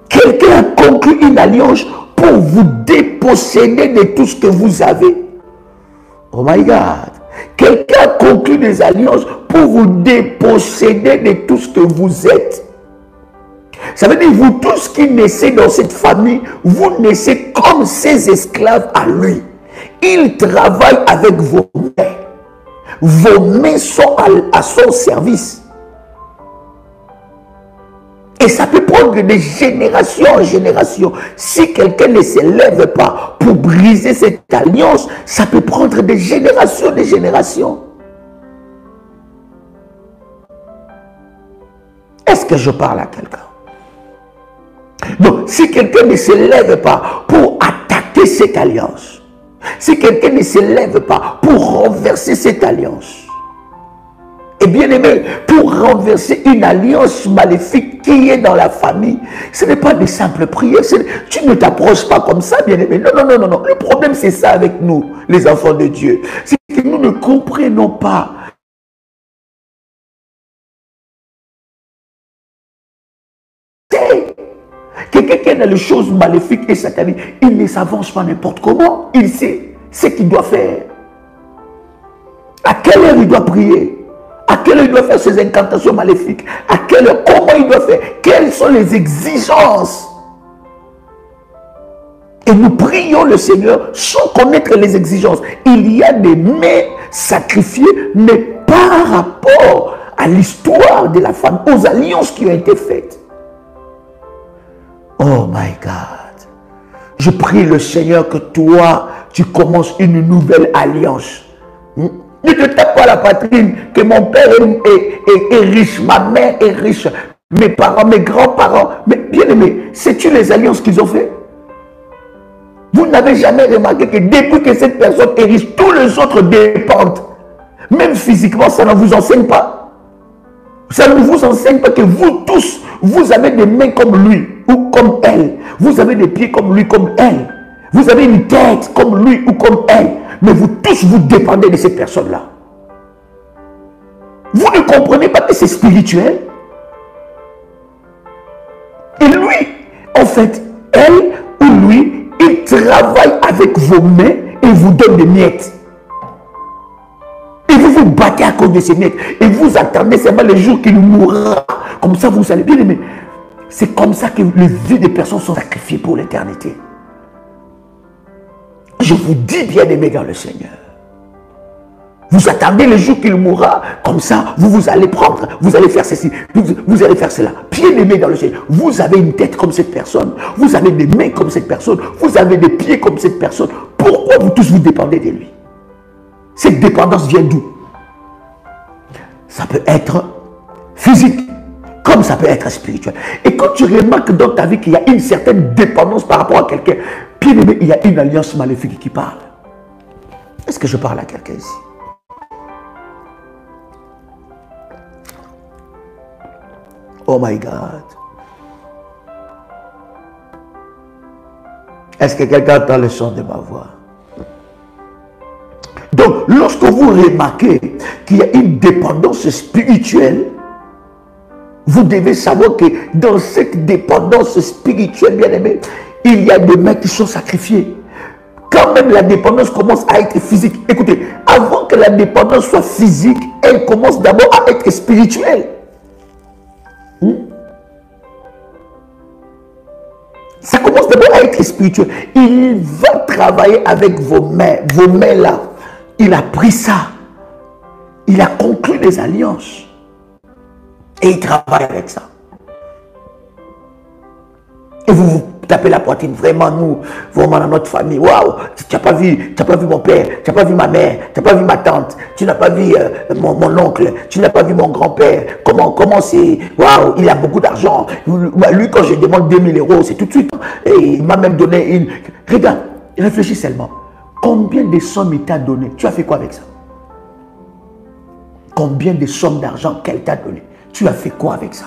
Quelqu'un a conclu une alliance pour vous déposséder de tout ce que vous avez. Oh my God. Quelqu'un a conclu des alliances pour vous déposséder de tout ce que vous êtes. Ça veut dire, vous tous qui naissez dans cette famille, vous naissez comme ses esclaves à lui. Il travaille avec vos mains. Vos mains sont à son service. Et ça peut prendre de génération en génération. Si quelqu'un ne se lève pas pour briser cette alliance, ça peut prendre de génération en génération. Est-ce que je parle à quelqu'un? Donc, si quelqu'un ne se lève pas pour attaquer cette alliance, si quelqu'un ne se lève pas pour renverser cette alliance, et bien aimé, pour renverser une alliance maléfique qui est dans la famille, ce n'est pas des simples prières. Tu ne t'approches pas comme ça, bien aimé. Non, non, non, non, non. Le problème, c'est ça avec nous, les enfants de Dieu. C'est que nous ne comprenons pas. Quelqu'un qui a les choses maléfiques et sataniques, il ne s'avance pas n'importe comment. Il sait ce qu'il doit faire. À quelle heure il doit prier? À quelle heure il doit faire ses incantations maléfiques? À quelle heure? Comment il doit faire? Quelles sont les exigences? Et nous prions le Seigneur sans connaître les exigences. Il y a des mets sacrifiés, mais par rapport à l'histoire de la femme, aux alliances qui ont été faites. Oh my God. Je prie le Seigneur que toi, tu commences une nouvelle alliance. Ne te tape pas la poitrine que mon père est riche, ma mère est riche, mes parents, mes grands-parents. Mais bien aimé, sais-tu les alliances qu'ils ont fait? Vous n'avez jamais remarqué que depuis que cette personne est riche, tous les autres dépendent. Même physiquement, ça ne vous enseigne pas. Ça ne vous enseigne pas que vous tous, vous avez des mains comme lui ou comme elle. Vous avez des pieds comme lui, comme elle. Vous avez une tête comme lui ou comme elle. Mais vous tous, vous dépendez de cette personne-là. Vous ne comprenez pas que c'est spirituel. Et lui, en fait, elle ou lui, il travaille avec vos mains et vous donne des miettes. Et vous vous battez à cause de ces miettes. Et vous attendez seulement le jour qu'il mourra. Comme ça, vous allez bien aimer. C'est comme ça que les vies des personnes sont sacrifiées pour l'éternité. Je vous dis, bien aimé dans le Seigneur. Vous attendez le jour qu'il mourra. Comme ça, vous allez prendre. Vous allez faire ceci. Vous allez faire cela. Bien aimé dans le Seigneur. Vous avez une tête comme cette personne. Vous avez des mains comme cette personne. Vous avez des pieds comme cette personne. Pourquoi vous tous vous dépendez de lui? Cette dépendance vient d'où? Ça peut être physique, comme ça peut être spirituel. Et quand tu remarques dans ta vie qu'il y a une certaine dépendance par rapport à quelqu'un, bien aimé, il y a une alliance maléfique qui parle. Est-ce que je parle à quelqu'un ici? Oh my God. Est-ce que quelqu'un entend le son de ma voix? Donc, lorsque vous remarquez qu'il y a une dépendance spirituelle, Vous devez savoir que dans cette dépendance spirituelle, bien aimé, il y a des mains qui sont sacrifiées. Quand même la dépendance commence à être physique. Écoutez, avant que la dépendance soit physique, elle commence d'abord à être spirituelle. Ça commence d'abord à être spirituel. Il va travailler avec vos mains. Vos mains là. Il a pris ça. Il a conclu des alliances. Et il travaille avec ça. Et vous vous tapez la poitrine. Vraiment, nous, vraiment dans notre famille. Waouh, tu n'as pas vu mon père, tu n'as pas vu ma mère, tu n'as pas vu ma tante, tu n'as pas vu mon oncle, tu n'as pas vu mon grand-père. Comment c'est? Waouh, il a beaucoup d'argent. Lui, quand je demande 2000 €, c'est tout de suite. Et il m'a même donné une. Regarde, réfléchis seulement. Combien de sommes il t'a donné? Tu as fait quoi avec ça? Combien de sommes d'argent qu'elle t'a donné? Tu as fait quoi avec ça?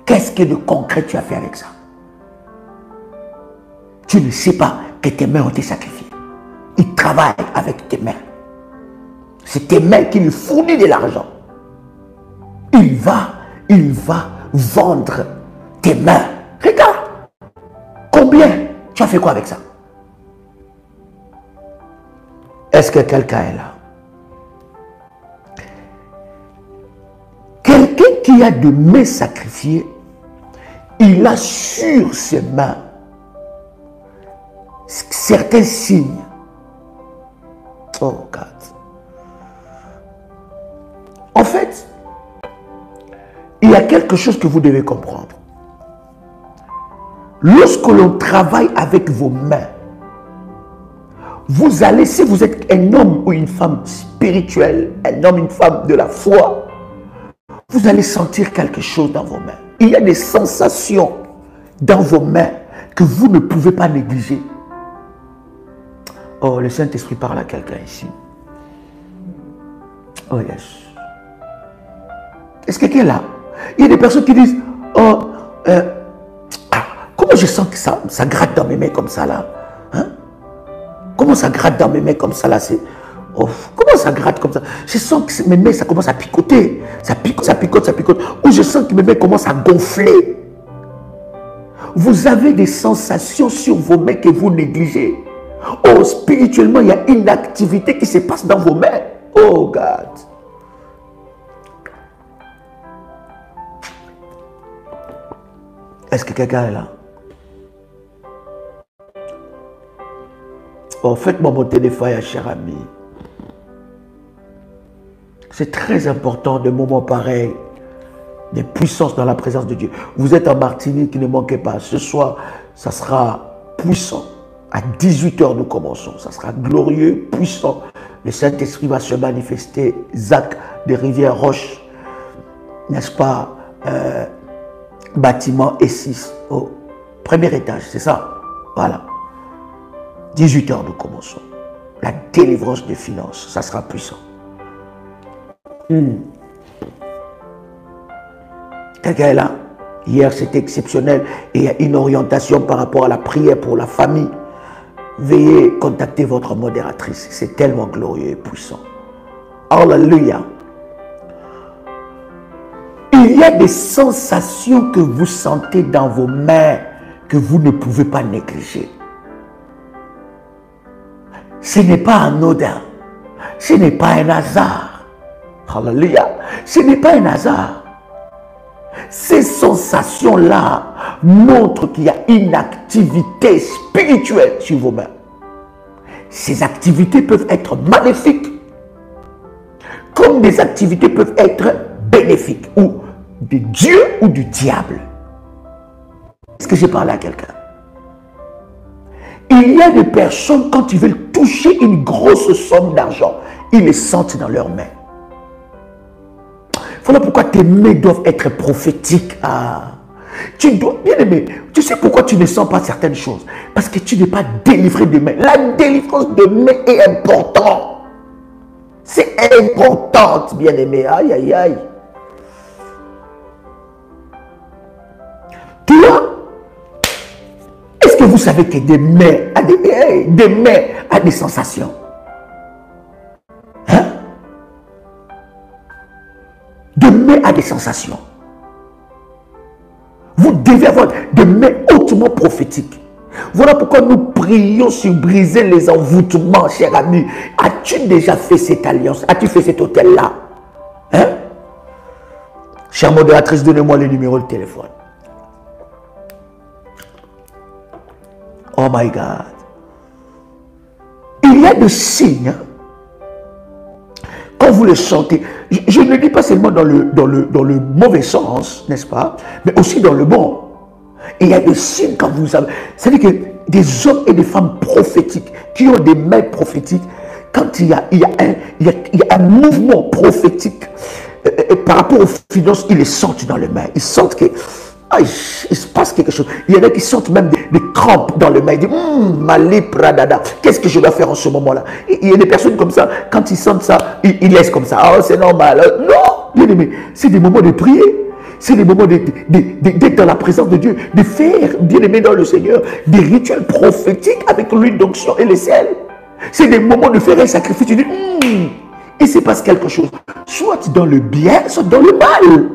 Qu'est-ce que de concret tu as fait avec ça? Tu ne sais pas que tes mains ont été sacrifiées. Il travaille avec tes mains. C'est tes mains qui lui fournissent de l'argent. Il va vendre tes mains. Regarde. Combien? Tu as fait quoi avec ça? Est-ce que quelqu'un est là? Quelqu'un qui a de mains sacrifiées, il a sur ses mains certains signes. Oh God. En fait, il y a quelque chose que vous devez comprendre. Lorsque l'on travaille avec vos mains, vous allez, si vous êtes un homme ou une femme spirituelle, un homme, une femme de la foi, vous allez sentir quelque chose dans vos mains. Il y a des sensations dans vos mains que vous ne pouvez pas négliger. Oh, le Saint-Esprit parle à quelqu'un ici. Oh, yes. Est-ce que quelqu'un est là? Il y a des personnes qui disent, oh, comment je sens que ça gratte dans mes mains comme ça, là? Hein? Comment ça gratte dans mes mains comme ça, là? Oh, comment ça gratte comme ça? Je sens que mes mains, ça commence à picoter. Ça picote, ça picote, ça picote. Ou je sens que mes mains commencent à gonfler. Vous avez des sensations sur vos mains que vous négligez. Oh, spirituellement, il y a une activité qui se passe dans vos mains. Oh, God. Est-ce que quelqu'un est là? Oh, faites-moi monter des feuilles, cher ami. C'est très important, de moments pareils, des puissances dans la présence de Dieu. Vous êtes en Martinique, ne manquez pas. Ce soir, ça sera puissant. À 18 h, nous commençons. Ça sera glorieux, puissant. Le Saint-Esprit va se manifester. Zach de Rivière-Roche, n'est-ce pas? Bâtiment E6, au premier étage, c'est ça? Voilà. 18 h, nous commençons. La délivrance des finances, ça sera puissant. Quelqu'un est là? Hier, c'était exceptionnel. Et il y a une orientation par rapport à la prière pour la famille. Veuillez contacter votre modératrice. C'est tellement glorieux et puissant. Alléluia. Il y a des sensations que vous sentez dans vos mains que vous ne pouvez pas négliger. Ce n'est pas anodin. Ce n'est pas un hasard. Alléluia. Ce n'est pas un hasard. Ces sensations-là montrent qu'il y a une activité spirituelle sur vos mains. Ces activités peuvent être maléfiques, comme des activités peuvent être bénéfiques, ou de Dieu ou du diable. Est-ce que j'ai parlé à quelqu'un? Il y a des personnes, quand ils veulent toucher une grosse somme d'argent, ils les sentent dans leurs mains. Voilà pourquoi tes mains doivent être prophétiques. Tu dois, bien aimé, tu sais pourquoi tu ne sens pas certaines choses? Parce que tu n'es pas délivré des mains. La délivrance des mains est importante. C'est importante, bien aimé. Aïe, aïe, aïe. Toi, est-ce que vous savez que des mains a des sensations? Hein? De mains à des sensations. devez avoir des mains hautement prophétiques. Voilà pourquoi nous prions sur briser les envoûtements, cher ami. As-tu déjà fait cette alliance? As-tu fait cet hôtel-là? Hein? Chère modératrice, donnez-moi le numéro de téléphone. Oh my God. Il y a des signes. Quand vous les chantez, je ne dis pas seulement dans le mauvais sens, n'est-ce pas? Mais aussi dans le bon. Et il y a des signes quand vous avez... C'est-à-dire que des hommes et des femmes prophétiques, qui ont des mains prophétiques, quand il y a un mouvement prophétique, par rapport aux finances, ils les sentent dans les mains. Ils sentent que... il se passe quelque chose. Il y en a qui sentent même des crampes dans les mains. Ils disent, malé pradada, qu'est-ce que je dois faire en ce moment-là? Il y a des personnes comme ça, quand ils sentent ça, ils laissent comme ça. Oh, c'est normal. Non, bien aimé, c'est des moments de prier. C'est des moments d'être dans la présence de Dieu, de faire, bien aimé dans le Seigneur, des rituels prophétiques avec l'huile d'onction et les sels. C'est des moments de faire un sacrifice. Tu dis, il se passe quelque chose. Soit dans le bien, soit dans le mal.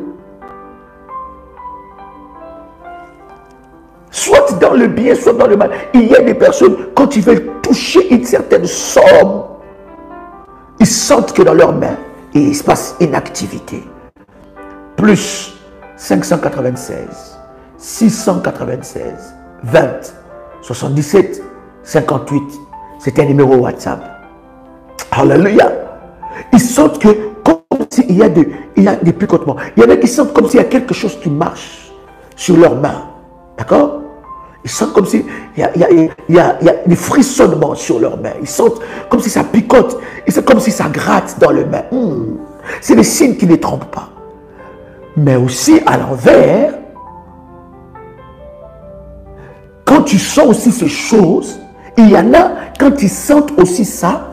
Soit dans le bien, soit dans le mal. Il y a des personnes, quand ils veulent toucher une certaine somme, ils sentent que dans leurs mains, il se passe une activité. Plus 596, 696, 20, 77, 58. C'est un numéro WhatsApp. Alléluia. Ils sentent que comme s'il y a des picotements. Il y en a qui sentent comme s'il y a quelque chose qui marche sur leurs mains. D'accord? Ils sentent comme s'il y a des frissonnements sur leurs mains. Ils sentent comme si ça picote. Et c'est comme si ça gratte dans les mains. C'est des signes qui ne trompent pas. Mais aussi à l'envers, quand tu sens aussi ces choses, il y en a, quand ils sentent aussi ça,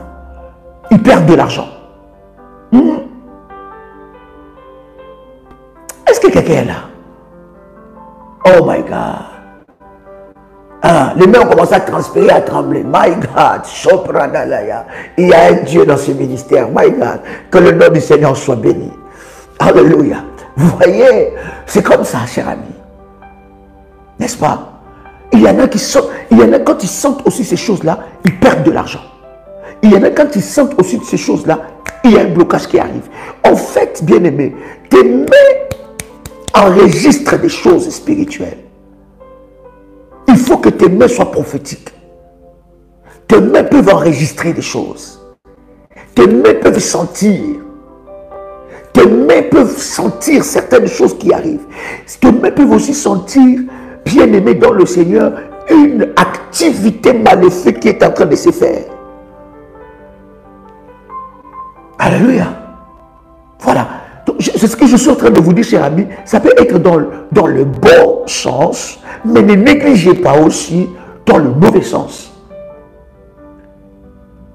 ils perdent de l'argent. Est-ce que quelqu'un est là? Oh my God. Les mains ont commencé à transpirer, à trembler. My God, Sopranalaya. Il y a un Dieu dans ce ministère. My God, que le nom du Seigneur soit béni. Alléluia. Vous voyez, c'est comme ça, cher ami. N'est-ce pas? Il y en a qui sentent, il y en a quand ils sentent aussi ces choses-là, ils perdent de l'argent. Il y en a quand ils sentent aussi ces choses-là, il y a un blocage qui arrive. En fait, bien aimé, tes mains enregistrent des choses spirituelles. Il faut que tes mains soient prophétiques. Tes mains peuvent enregistrer des choses. Tes mains peuvent sentir. Tes mains peuvent sentir certaines choses qui arrivent. Tes mains peuvent aussi sentir, bien aimé dans le Seigneur, une activité maléfique qui est en train de se faire. Alléluia. Voilà. C'est ce que je suis en train de vous dire, cher ami. Ça peut être dans le bon sens, mais ne négligez pas aussi dans le mauvais sens.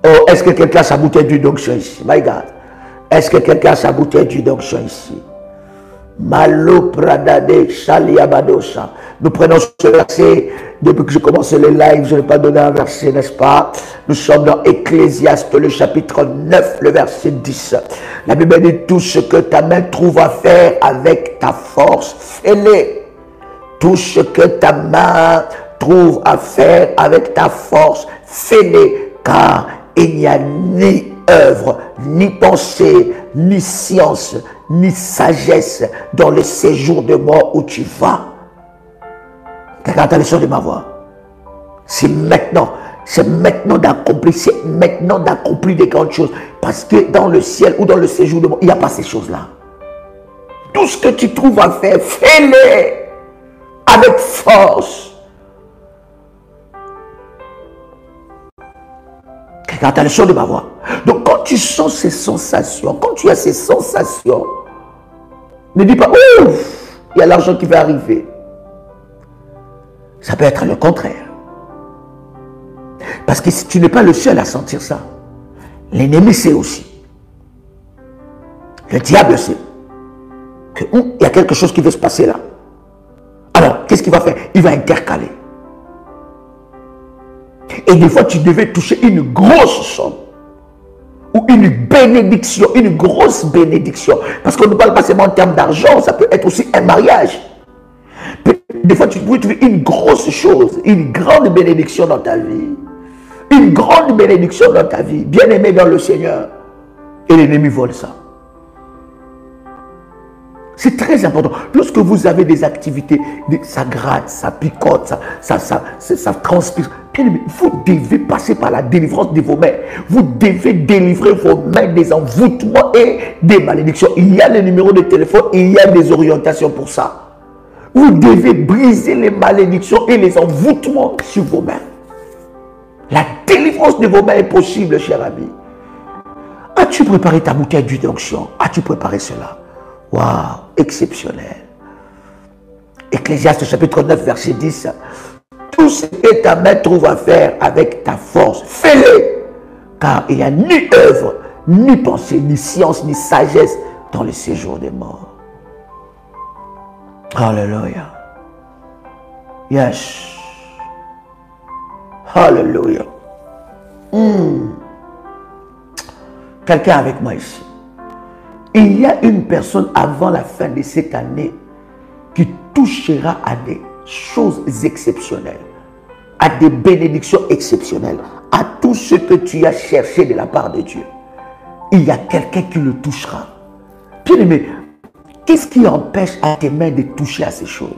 Oh, est-ce que quelqu'un a sa bouteille d'huile d'onction ici? My God. Est-ce que quelqu'un a sa bouteille d'huile d'onction ici? Malo pradade shaliabadosa. Nous prenons ce verset. Depuis que je commence le live, je n'ai pas donné un verset, n'est-ce pas? Nous sommes dans Ecclésiaste, le chapitre 9, le verset 10. La Bible dit, tout ce que ta main trouve à faire avec ta force, fais-le. Tout ce que ta main trouve à faire avec ta force, fais-le. Car il n'y a ni œuvre, ni pensée, ni science, ni sagesse dans le séjour de mort où tu vas. Quelqu'un entend le son de ma voix. C'est maintenant d'accomplir, c'est maintenant d'accomplir des grandes choses. Parce que dans le ciel ou dans le séjour de mort, il n'y a pas ces choses-là. Tout ce que tu trouves à faire, fais-le avec force. Quelqu'un entend le son de ma voix. Donc quand tu sens ces sensations, quand tu as ces sensations, ne dis pas, ouf, il y a l'argent qui va arriver. Ça peut être le contraire. Parce que si tu n'es pas le seul à sentir ça, l'ennemi sait aussi. Le diable sait qu'il y a quelque chose qui veut se passer là. Alors, qu'est-ce qu'il va faire? Il va intercaler. Et des fois, tu devais toucher une grosse somme. Ou une bénédiction, une grosse bénédiction. Parce qu'on ne parle pas seulement en termes d'argent, ça peut être aussi un mariage. des fois tu peux trouver une grosse chose, une grande bénédiction dans ta vie. Une grande bénédiction dans ta vie, bien aimé dans le Seigneur. Et l'ennemi vole ça. C'est très important. Lorsque vous avez des activités, ça gratte, ça picote, ça transpire. Bien aimé, vous devez passer par la délivrance de vos mains. Vous devez délivrer vos mains des envoûtements et des malédictions. Il y a les numéros de téléphone et il y a des orientations pour ça. Vous devez briser les malédictions et les envoûtements sur vos mains. La délivrance de vos mains est possible, cher ami. As-tu préparé ta bouteille d'huile d'onction? As-tu préparé cela? Waouh, exceptionnel. Ecclésiaste chapitre 9, verset 10. Tout ce que ta main trouve à faire avec ta force, fais-le. Car il n'y a ni œuvre, ni pensée, ni science, ni sagesse dans le séjour des morts. Alléluia. Yes. Alléluia. Quelqu'un avec moi ici. Il y a une personne avant la fin de cette année qui touchera à des choses exceptionnelles, à des bénédictions exceptionnelles, à tout ce que tu as cherché de la part de Dieu. Il y a quelqu'un qui le touchera. Bien aimé, qu'est-ce qui empêche à tes mains de toucher à ces choses?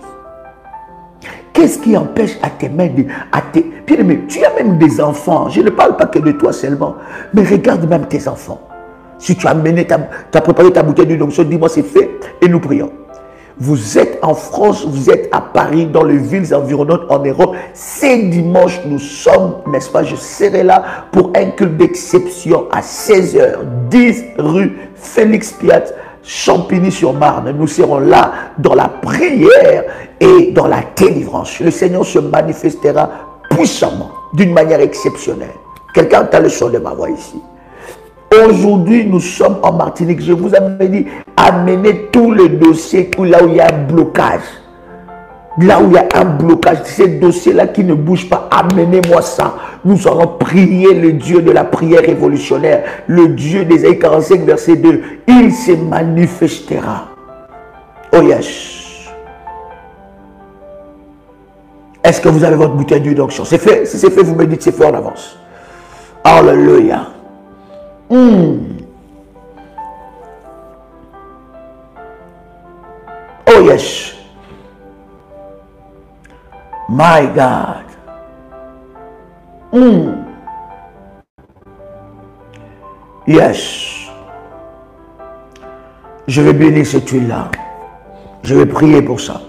Qu'est-ce qui empêche à tes mains de... Bien aimé, tu as même des enfants. Je ne parle pas que de toi seulement. Mais regarde même tes enfants. Si tu as préparé ta bouteille d'huile d'onction, dis-moi c'est fait et nous prions. Vous êtes en France, vous êtes à Paris, dans les villes environnantes en Europe. C'est dimanche, nous sommes, n'est-ce pas, je serai là pour un culte d'exception à 16h, 10 rue Félix Piat, Champigny-sur-Marne. Nous serons là dans la prière et dans la délivrance. Le Seigneur se manifestera puissamment, d'une manière exceptionnelle. Quelqu'un a le son de ma voix ici. Aujourd'hui, nous sommes en Martinique. Je vous avais dit, amenez tous les dossiers là où il y a un blocage. Là où il y a un blocage, ces dossiers-là qui ne bougent pas, amenez-moi ça. Nous allons prier le Dieu de la prière révolutionnaire, le Dieu d'Ésaïe 45, verset 2. Il se manifestera. Oh yes. Est-ce que vous avez votre bouteille d'huile d'onction? C'est fait. Si c'est fait, vous me dites c'est fait en avance. Alléluia. Oh yes. My God. Yes. Je vais bénir cette huile-là. Je vais prier pour ça.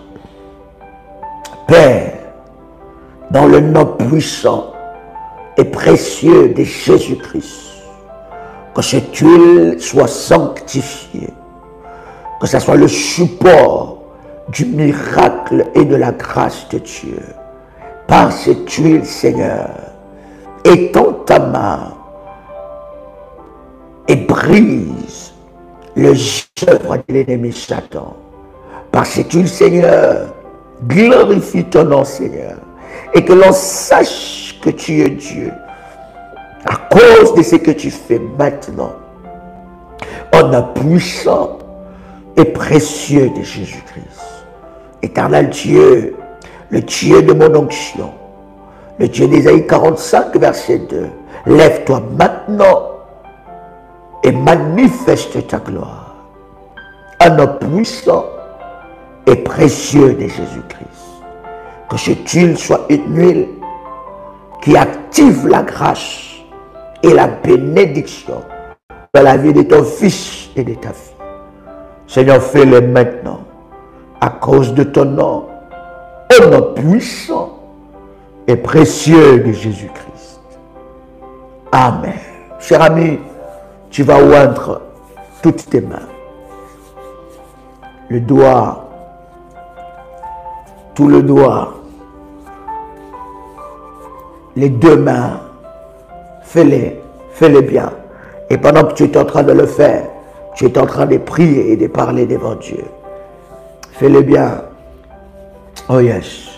Père, dans le nom puissant et précieux de Jésus-Christ, que cette huile soit sanctifiée, que ce soit le support du miracle et de la grâce de Dieu. Par cette huile, Seigneur, étends ta main et brise les œuvres de l'ennemi Satan. Par cette huile, Seigneur, glorifie ton nom, Seigneur, et que l'on sache que tu es Dieu. À cause de ce que tu fais maintenant, au nom puissant et précieux de Jésus-Christ. Éternel Dieu, le Dieu de mon onction, le Dieu d'Ésaïe 45, verset 2, lève-toi maintenant et manifeste ta gloire. Un nom puissant et précieux de Jésus-Christ. Que cette huile soit une huile qui active la grâce et la bénédiction dans la vie de ton fils et de ta fille. Seigneur, fais-le maintenant à cause de ton nom, au nom puissant et précieux de Jésus-Christ. Amen. Cher ami, tu vas oindre toutes tes mains. Le doigt, tout le doigt, les deux mains. Fais-le bien. Et pendant que tu es en train de le faire, tu es en train de prier et de parler devant Dieu. Fais-le bien. Oh yes.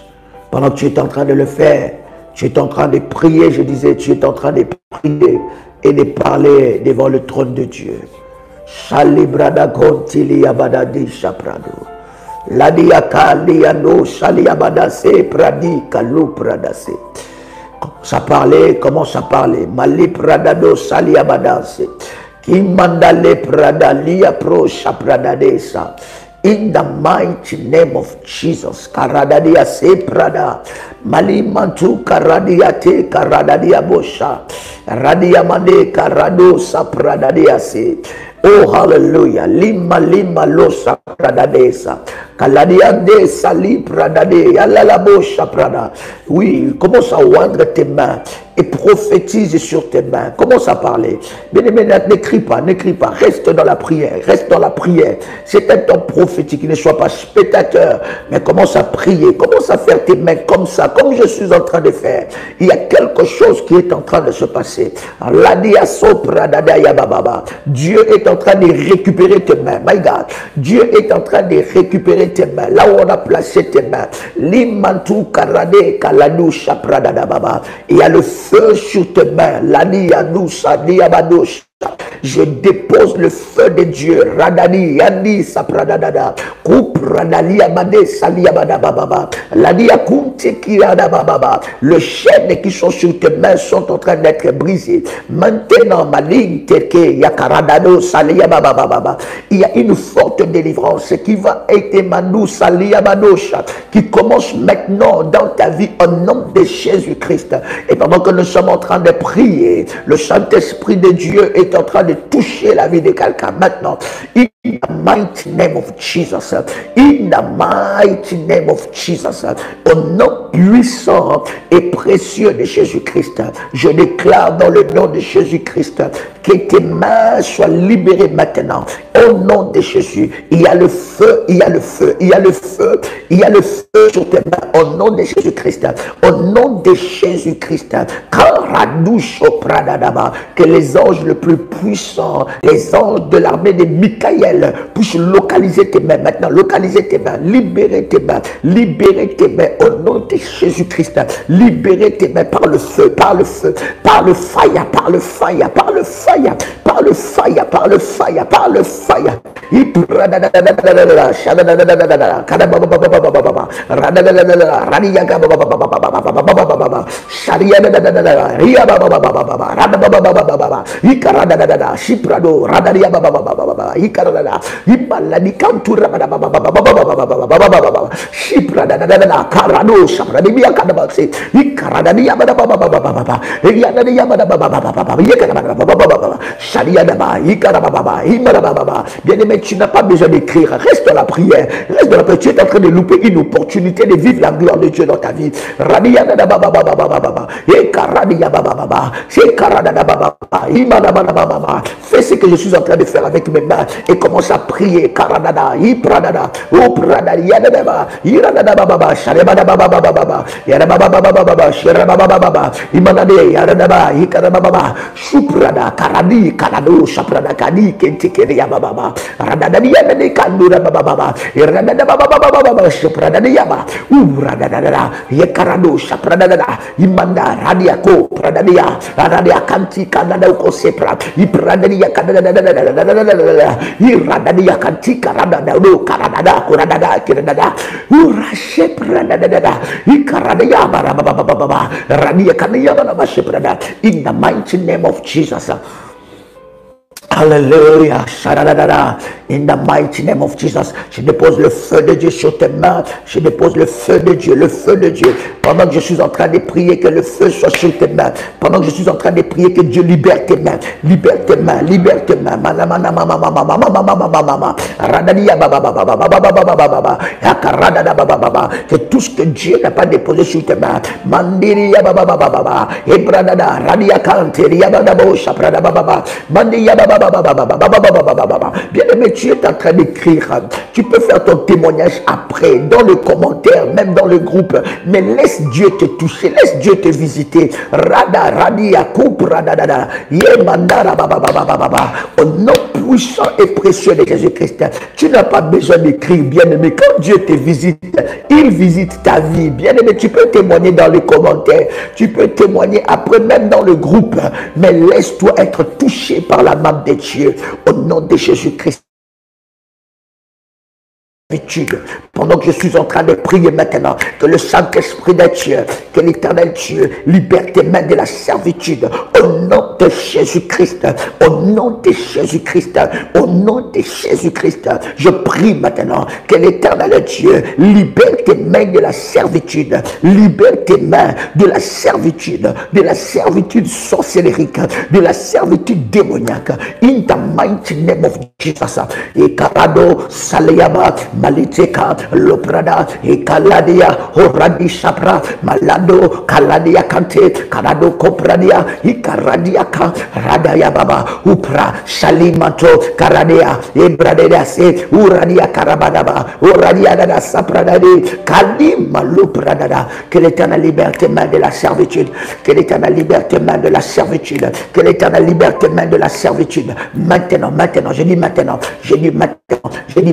Pendant que tu es en train de le faire, tu es en train de prier, je disais, tu es en train de prier et de parler devant le trône de Dieu. Ladiaka liano shaliabadase pradi kalu pradase. Commence à parler. Mali pradado saliabadase. Kimandale prada lia pro shapradadesa. In the mighty name of Jesus, Karadadia se prada, Malimantu Karadiate Karadadia bosha, Radiamande Karado sapradadia se. Oh hallelujah, lima losa pradadesa, Kaladiande sali pradade, Yalala bosha prada. Oui, commence à oindre tes mains et prophétise sur tes mains. Commence à parler. Bien-aimé, n'écris pas, reste dans la prière, C'est un temps prophétique, ne sois pas spectateur, mais commence à prier, commence à faire tes mains comme ça, comme je suis en train de faire. Il y a quelque chose qui est en train de se passer. Dieu est en train de récupérer tes mains. My God, Dieu est en train de récupérer tes mains. Là où on a placé tes mains. Limantu karade kaladou shapradada baba. Il y a le feu sur tes mains. Lani yanousa diabadosh. Je dépose le feu de Dieu. Radani yandi sapradadada. Kupradali abade saliabada baba. Lani akunte kirada baba. Les chaînes qui sont sur tes mains sont en train d'être brisées. Maintenant, maling teke yakaradado saliababa baba. Il y a une forte délivrance qui va être mandou saliabadosha, qui commence maintenant dans ta vie au nom de Jésus-Christ. Et pendant que nous sommes en train de prier, le Saint-Esprit de Dieu est en train de toucher la vie de quelqu'un maintenant. In the mighty name of Jesus. In the mighty name of Jesus. Au nom puissant et précieux de Jésus-Christ, je déclare dans le nom de Jésus-Christ que tes mains soient libérées maintenant. Au nom de Jésus, il y a le feu, il y a le feu, il y a le feu, il y a le feu sur tes mains. Au nom de Jésus-Christ, au nom de Jésus-Christ, que les anges les plus puissants, les anges de l'armée de Michael puissent localiser tes mains maintenant, localiser tes mains, libérer tes mains au nom de Jésus-Christ, libérer tes mains par le feu, par le feu, par le fire, par le fire, par le fire, par le fire, par le fire, par le fire. Bien-aimé, tu n'as pas besoin d'écrire, reste dans la prière, tu es en train de louper une opportunité de vivre la gloire de Dieu dans ta vie. Fais ce que je suis en train de faire avec mes mains et commence à prier. In the mighty name of Jesus. Alléluia. In the mighty name of Jesus. Je dépose le feu de Dieu sur tes mains. Je dépose le feu de Dieu, le feu de Dieu. Pendant que je suis en train de prier, que le feu soit sur tes mains. Pendant que je suis en train de prier, que Dieu libère tes mains. Libère tes mains, libère tes mains. Que tout ce que Dieu n'a pas déposé sur tes mains. Mandiria baba baba baba. Ebradada radia kanteria baba shaprada baba. Mandiria baba baba baba. Bien-aimé, tu es en train d'écrire. Tu peux faire ton témoignage après, dans le commentaire, même dans le groupe. Mais laisse Dieu te toucher, laisse Dieu te visiter. Rada radia kupradada. Yemandara baba baba baba. Au nom puissant et précieux de Jésus-Christ, tu n'as pas besoin d'écrire, bien-aimé. Quand Dieu te visite, il visite ta vie. Bien-aimé, tu peux témoigner dans les commentaires, tu peux témoigner après, même dans le groupe, mais laisse-toi être touché par la main de Dieu au nom de Jésus-Christ. servitude. Pendant que je suis en train de prier maintenant, que le Saint-Esprit de Dieu, que l'Éternel Dieu libère tes mains de la servitude. Au nom de Jésus-Christ, au nom de Jésus-Christ, au nom de Jésus-Christ, je prie maintenant que l'Éternel Dieu libère tes mains de la servitude, libère tes mains de la servitude sorcellérique, de la servitude démoniaque. In the mighty name of Jesus. Et Karado Saleyaba Maliteka Loprada et Kaladia Horadi Sapra Malado Kaladia Kante Karado Kopradia Ikaradiaka Radaya Baba Upra Salimato Karadia Ebradea Se Uradia Karabadaba Uradia Dada Sapradadi Kalima Lupradada. Que l'Éternel libère tes mains de la servitude, que l'Éternel libère tes mains de la servitude, que l'Éternel libère tes mains de la servitude. Maintenant, je dis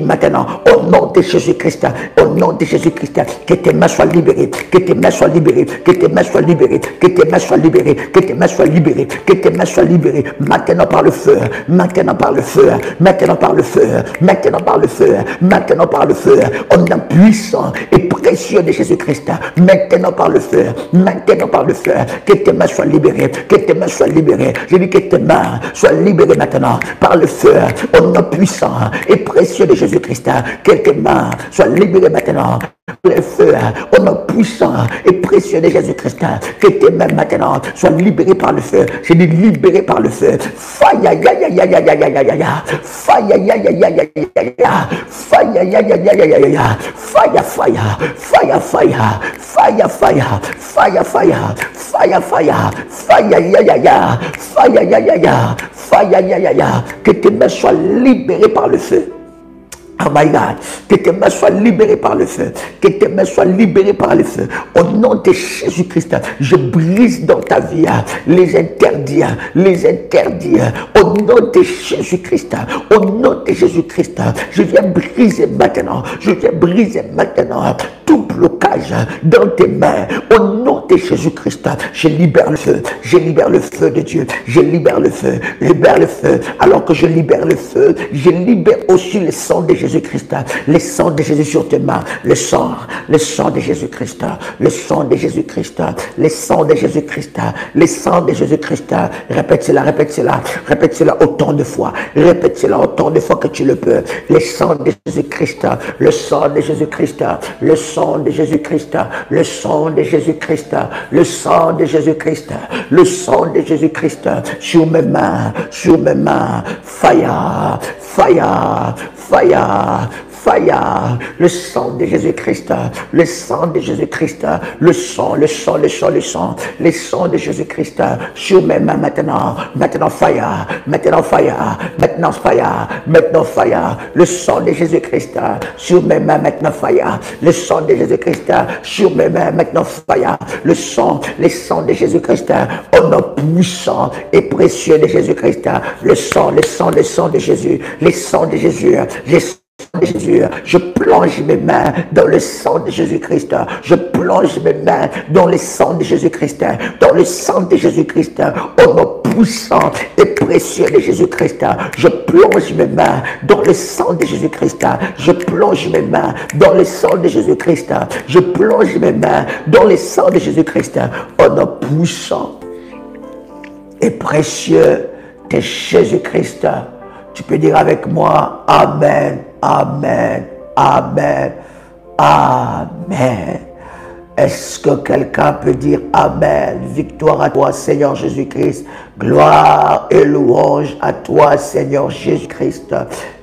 maintenant, au nom de Jésus-Christ, au nom de Jésus-Christ, que tes mains soient libérées, que tes mains soient libérées, que tes mains soient libérées, que tes mains soient libérées, que tes mains soient libérées, que tes mains soient libérées, maintenant par le feu, maintenant par le feu, maintenant par le feu, maintenant par le feu, maintenant par le feu, au nom puissant et précieux de Jésus-Christ, maintenant par le feu, maintenant par le feu, que tes mains soient libérées, que tes mains soient libérées. Je dis que tes mains soient libérées maintenant par le feu, au nom puissant et précieux de Jésus-Christ. Que tes mains soient libérées maintenant par le feu, au nom puissant et précieux de Jésus-Christ. Que tes mains maintenant soient libérées par le feu. Je dis libérées par le feu. Fire, ya ya ya ya ya ya ya ya ya. Fire, ya ya ya ya ya ya. Fire, ya ya ya ya ya ya ya. Fire, fire, fire, fire, fire, fire, fire, fire, fire, fire, fire, ya ya ya, fire, ya ya ya, fire, ya ya ya. Que tes mains soient libérées par le feu. Oh my God, que tes mains soient libérées par le feu, que tes mains soient libérées par le feu. Au nom de Jésus-Christ, je brise dans ta vie les interdits, au nom de Jésus-Christ, au nom de Jésus-Christ, je viens briser maintenant tout blocage dans tes mains. Au nom de Jésus-Christ, je libère le feu de Dieu, je libère le feu. Alors que je libère le feu, je libère aussi le sang de Jésus-Christ, le sang de Jésus sur tes mains, le sang de Jésus-Christ, le sang de Jésus-Christ, le sang de Jésus-Christ, le sang de Jésus-Christ. Répète cela autant de fois, que tu le peux. Le sang de Jésus-Christ, le sang de Jésus-Christ, le sang de Jésus-Christ, le sang de Jésus-Christ, le sang de Jésus-Christ, le sang de Jésus-Christ sur mes mains, fire, fire, fire, fire, le sang de Jésus-Christ, le sang de Jésus-Christ, le sang de Jésus-Christ sur mes mains maintenant fire, maintenant fire, le sang de Jésus-Christ sur mes mains maintenant fire, le sang de Jésus-Christ sur mes mains maintenant fire, le sang de Jésus-Christ au nom puissant et précieux de Jésus-Christ, le sang de Jésus, le sang de Jésus, je plonge mes mains dans le sang de Jésus-Christ. Je plonge mes mains dans le sang de Jésus-Christ. Dans le sang de Jésus-Christ. Au nom puissant et précieux de Jésus-Christ. Je plonge mes mains dans le sang de Jésus-Christ. Je plonge mes mains dans le sang de Jésus-Christ. Je plonge mes mains dans le sang de Jésus-Christ. Au nom puissant et précieux de Jésus-Christ. Tu peux dire avec moi, Amen, Amen, Amen, Amen. Est-ce que quelqu'un peut dire Amen? Victoire à toi, Seigneur Jésus-Christ. Gloire et louange à toi, Seigneur Jésus-Christ.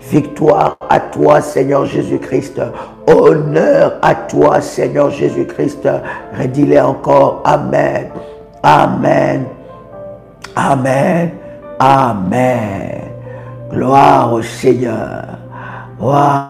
Victoire à toi, Seigneur Jésus-Christ. Honneur à toi, Seigneur Jésus-Christ. Redis-le encore. Amen, Amen, Amen, Amen. Gloire au Seigneur. Waouh.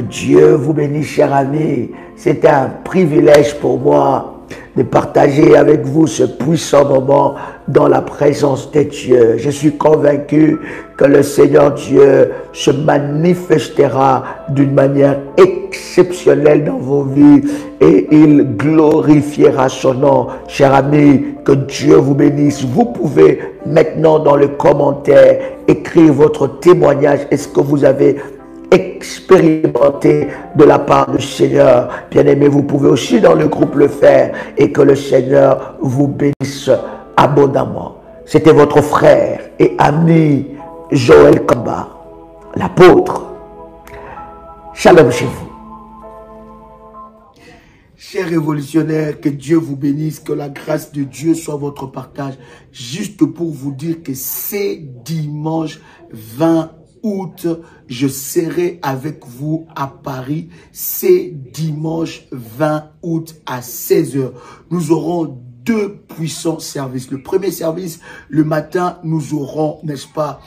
Dieu vous bénisse, chers amis. C'est un privilège pour moi de partager avec vous ce puissant moment dans la présence de Dieu. Je suis convaincu que le Seigneur Dieu se manifestera d'une manière exceptionnelle dans vos vies et il glorifiera son nom. Chers amis, que Dieu vous bénisse. Vous pouvez maintenant dans le commentaire écrire votre témoignage. Est-ce que vous avez expérimenter de la part du Seigneur. Bien-aimés, vous pouvez aussi dans le groupe le faire et que le Seigneur vous bénisse abondamment. C'était votre frère et ami Joël Kamba, l'apôtre. Shalom chez vous. Chers révolutionnaires, que Dieu vous bénisse, que la grâce de Dieu soit votre partage. Juste pour vous dire que c'est dimanche 20 août, je serai avec vous à Paris. C'est dimanche 20 août à 16h. Nous aurons deux puissants services. Le premier service, le matin, nous aurons, n'est-ce pas,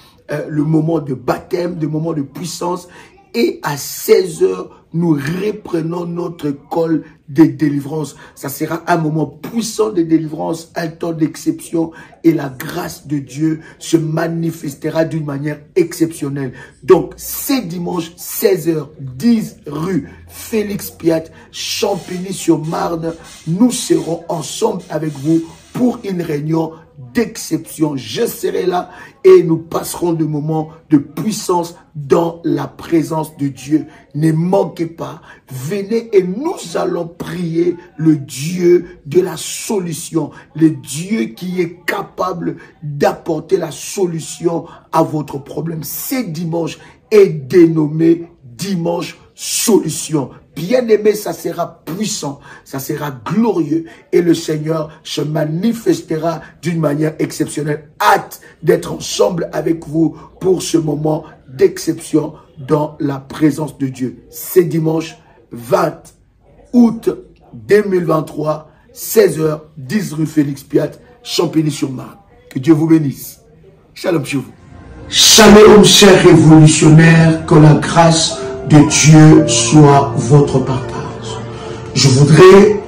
le moment de baptême, le moment de puissance. Et à 16h, nous reprenons notre call de délivrance. Ça sera un moment puissant de délivrance, un temps d'exception. Et la grâce de Dieu se manifestera d'une manière exceptionnelle. Donc, c'est dimanche, 16h, 10 rue Félix Piat, Champigny-sur-Marne. Nous serons ensemble avec vous pour une réunion d'exception. Je serai là et nous passerons des moments de puissance dans la présence de Dieu. Ne manquez pas, venez et nous allons prier le Dieu de la solution, le Dieu qui est capable d'apporter la solution à votre problème. Ce dimanche est dénommé dimanche solution. Bien-aimé, ça sera puissant, ça sera glorieux et le Seigneur se manifestera d'une manière exceptionnelle. Hâte d'être ensemble avec vous pour ce moment d'exception dans la présence de Dieu. C'est dimanche 20 août 2023, 16h, 10 rue Félix Piat, Champigny-sur-Marne. Que Dieu vous bénisse. Shalom chez vous. Shalom, chers révolutionnaires, que la grâce de Dieu soit votre partage. Je voudrais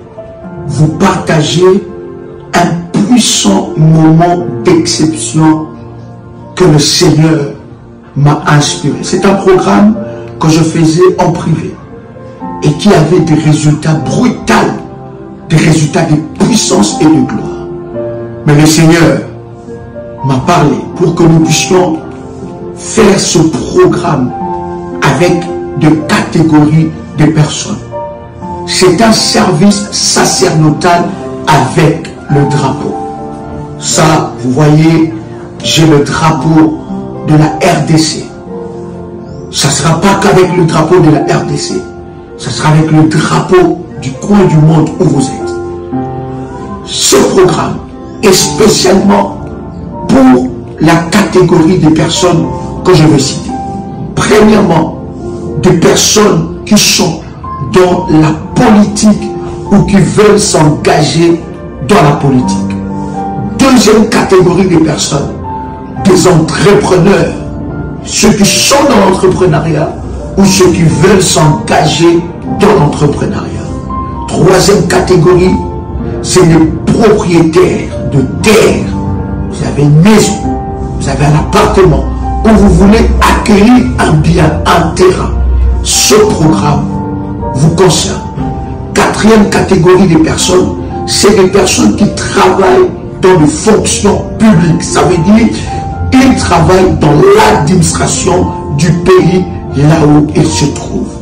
vous partager un puissant moment d'exception que le Seigneur m'a inspiré. C'est un programme que je faisais en privé et qui avait des résultats brutaux, des résultats de puissance et de gloire. Mais le Seigneur m'a parlé pour que nous puissions faire ce programme avec de catégories de personnes. C'est un service sacerdotal avec le drapeau. Ça, vous voyez, j'ai le drapeau de la RDC. Ça ne sera pas qu'avec le drapeau de la RDC. Ça sera avec le drapeau du coin du monde où vous êtes. Ce programme est spécialement pour la catégorie des personnes que je vais citer. Premièrement, des personnes qui sont dans la politique ou qui veulent s'engager dans la politique. Deuxième catégorie des personnes, des entrepreneurs, ceux qui sont dans l'entrepreneuriat ou ceux qui veulent s'engager dans l'entrepreneuriat. Troisième catégorie, c'est les propriétaires de terre. Vous avez une maison, vous avez un appartement où vous voulez acquérir un bien, un terrain. Ce programme vous concerne. Quatrième catégorie des personnes, c'est des personnes qui travaillent dans les fonctions publiques. Ça veut dire qu'ils travaillent dans l'administration du pays là où ils se trouvent.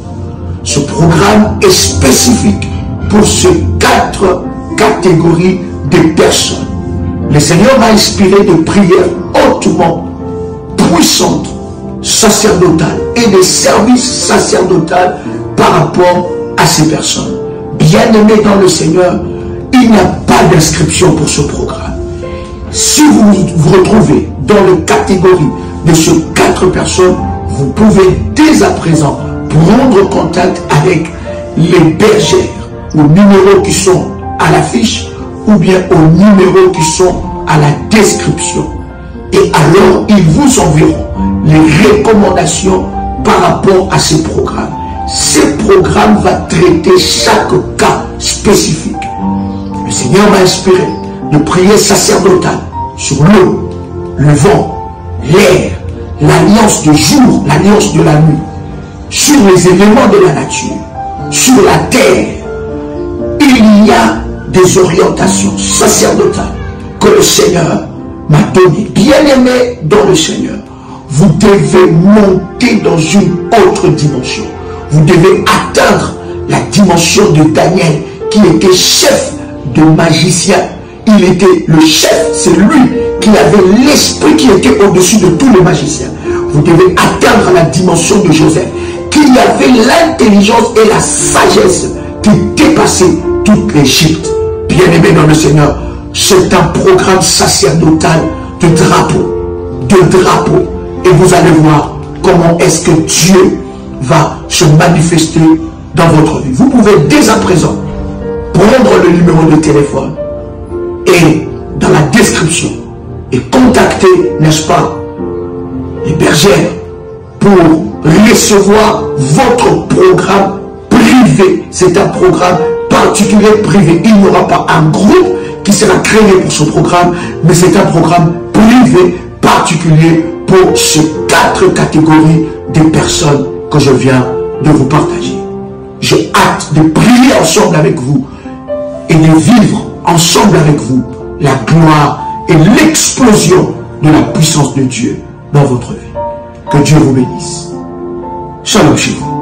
Ce programme est spécifique pour ces quatre catégories de personnes. Le Seigneur m'a inspiré de prières hautement puissantes, sacerdotales et des services sacerdotaux par rapport à ces personnes. Bien-aimés dans le Seigneur, il n'y a pas d'inscription pour ce programme. Si vous vous retrouvez dans la catégorie de ces quatre personnes, vous pouvez dès à présent prendre contact avec les bergères aux numéros qui sont à l'affiche ou bien aux numéros qui sont à la description. Et alors, ils vous enverront les recommandations par rapport à ces programmes. Ce programme va traiter chaque cas spécifique. Le Seigneur m'a inspiré de prier sacerdotal sur l'eau, le vent, l'air, l'alliance du jour, l'alliance de la nuit, sur les éléments de la nature, sur la terre. Il y a des orientations sacerdotales que le Seigneur m'a données. Bien-aimés dans le Seigneur, vous devez monter dans une autre dimension. Vous devez atteindre la dimension de Daniel, qui était chef de magicien. Il était le chef, c'est lui qui avait l'esprit qui était au-dessus de tous les magiciens. Vous devez atteindre la dimension de Joseph, qui avait l'intelligence et la sagesse qui dépassait toute l'Égypte. Bien-aimés dans le Seigneur, c'est un programme sacerdotal de drapeau. Et vous allez voir comment est-ce que Dieu va se manifester dans votre vie. Vous pouvez dès à présent prendre le numéro de téléphone et dans la description et contacter, n'est-ce pas, les bergères pour recevoir votre programme privé. C'est un programme particulier privé. Il n'y aura pas un groupe qui sera créé pour ce programme, mais c'est un programme privé particulier pour ces 4 catégories de personnes que je viens de vous partager. J'ai hâte de prier ensemble avec vous et de vivre ensemble avec vous la gloire et l'explosion de la puissance de Dieu dans votre vie. Que Dieu vous bénisse. Shalom chez vous.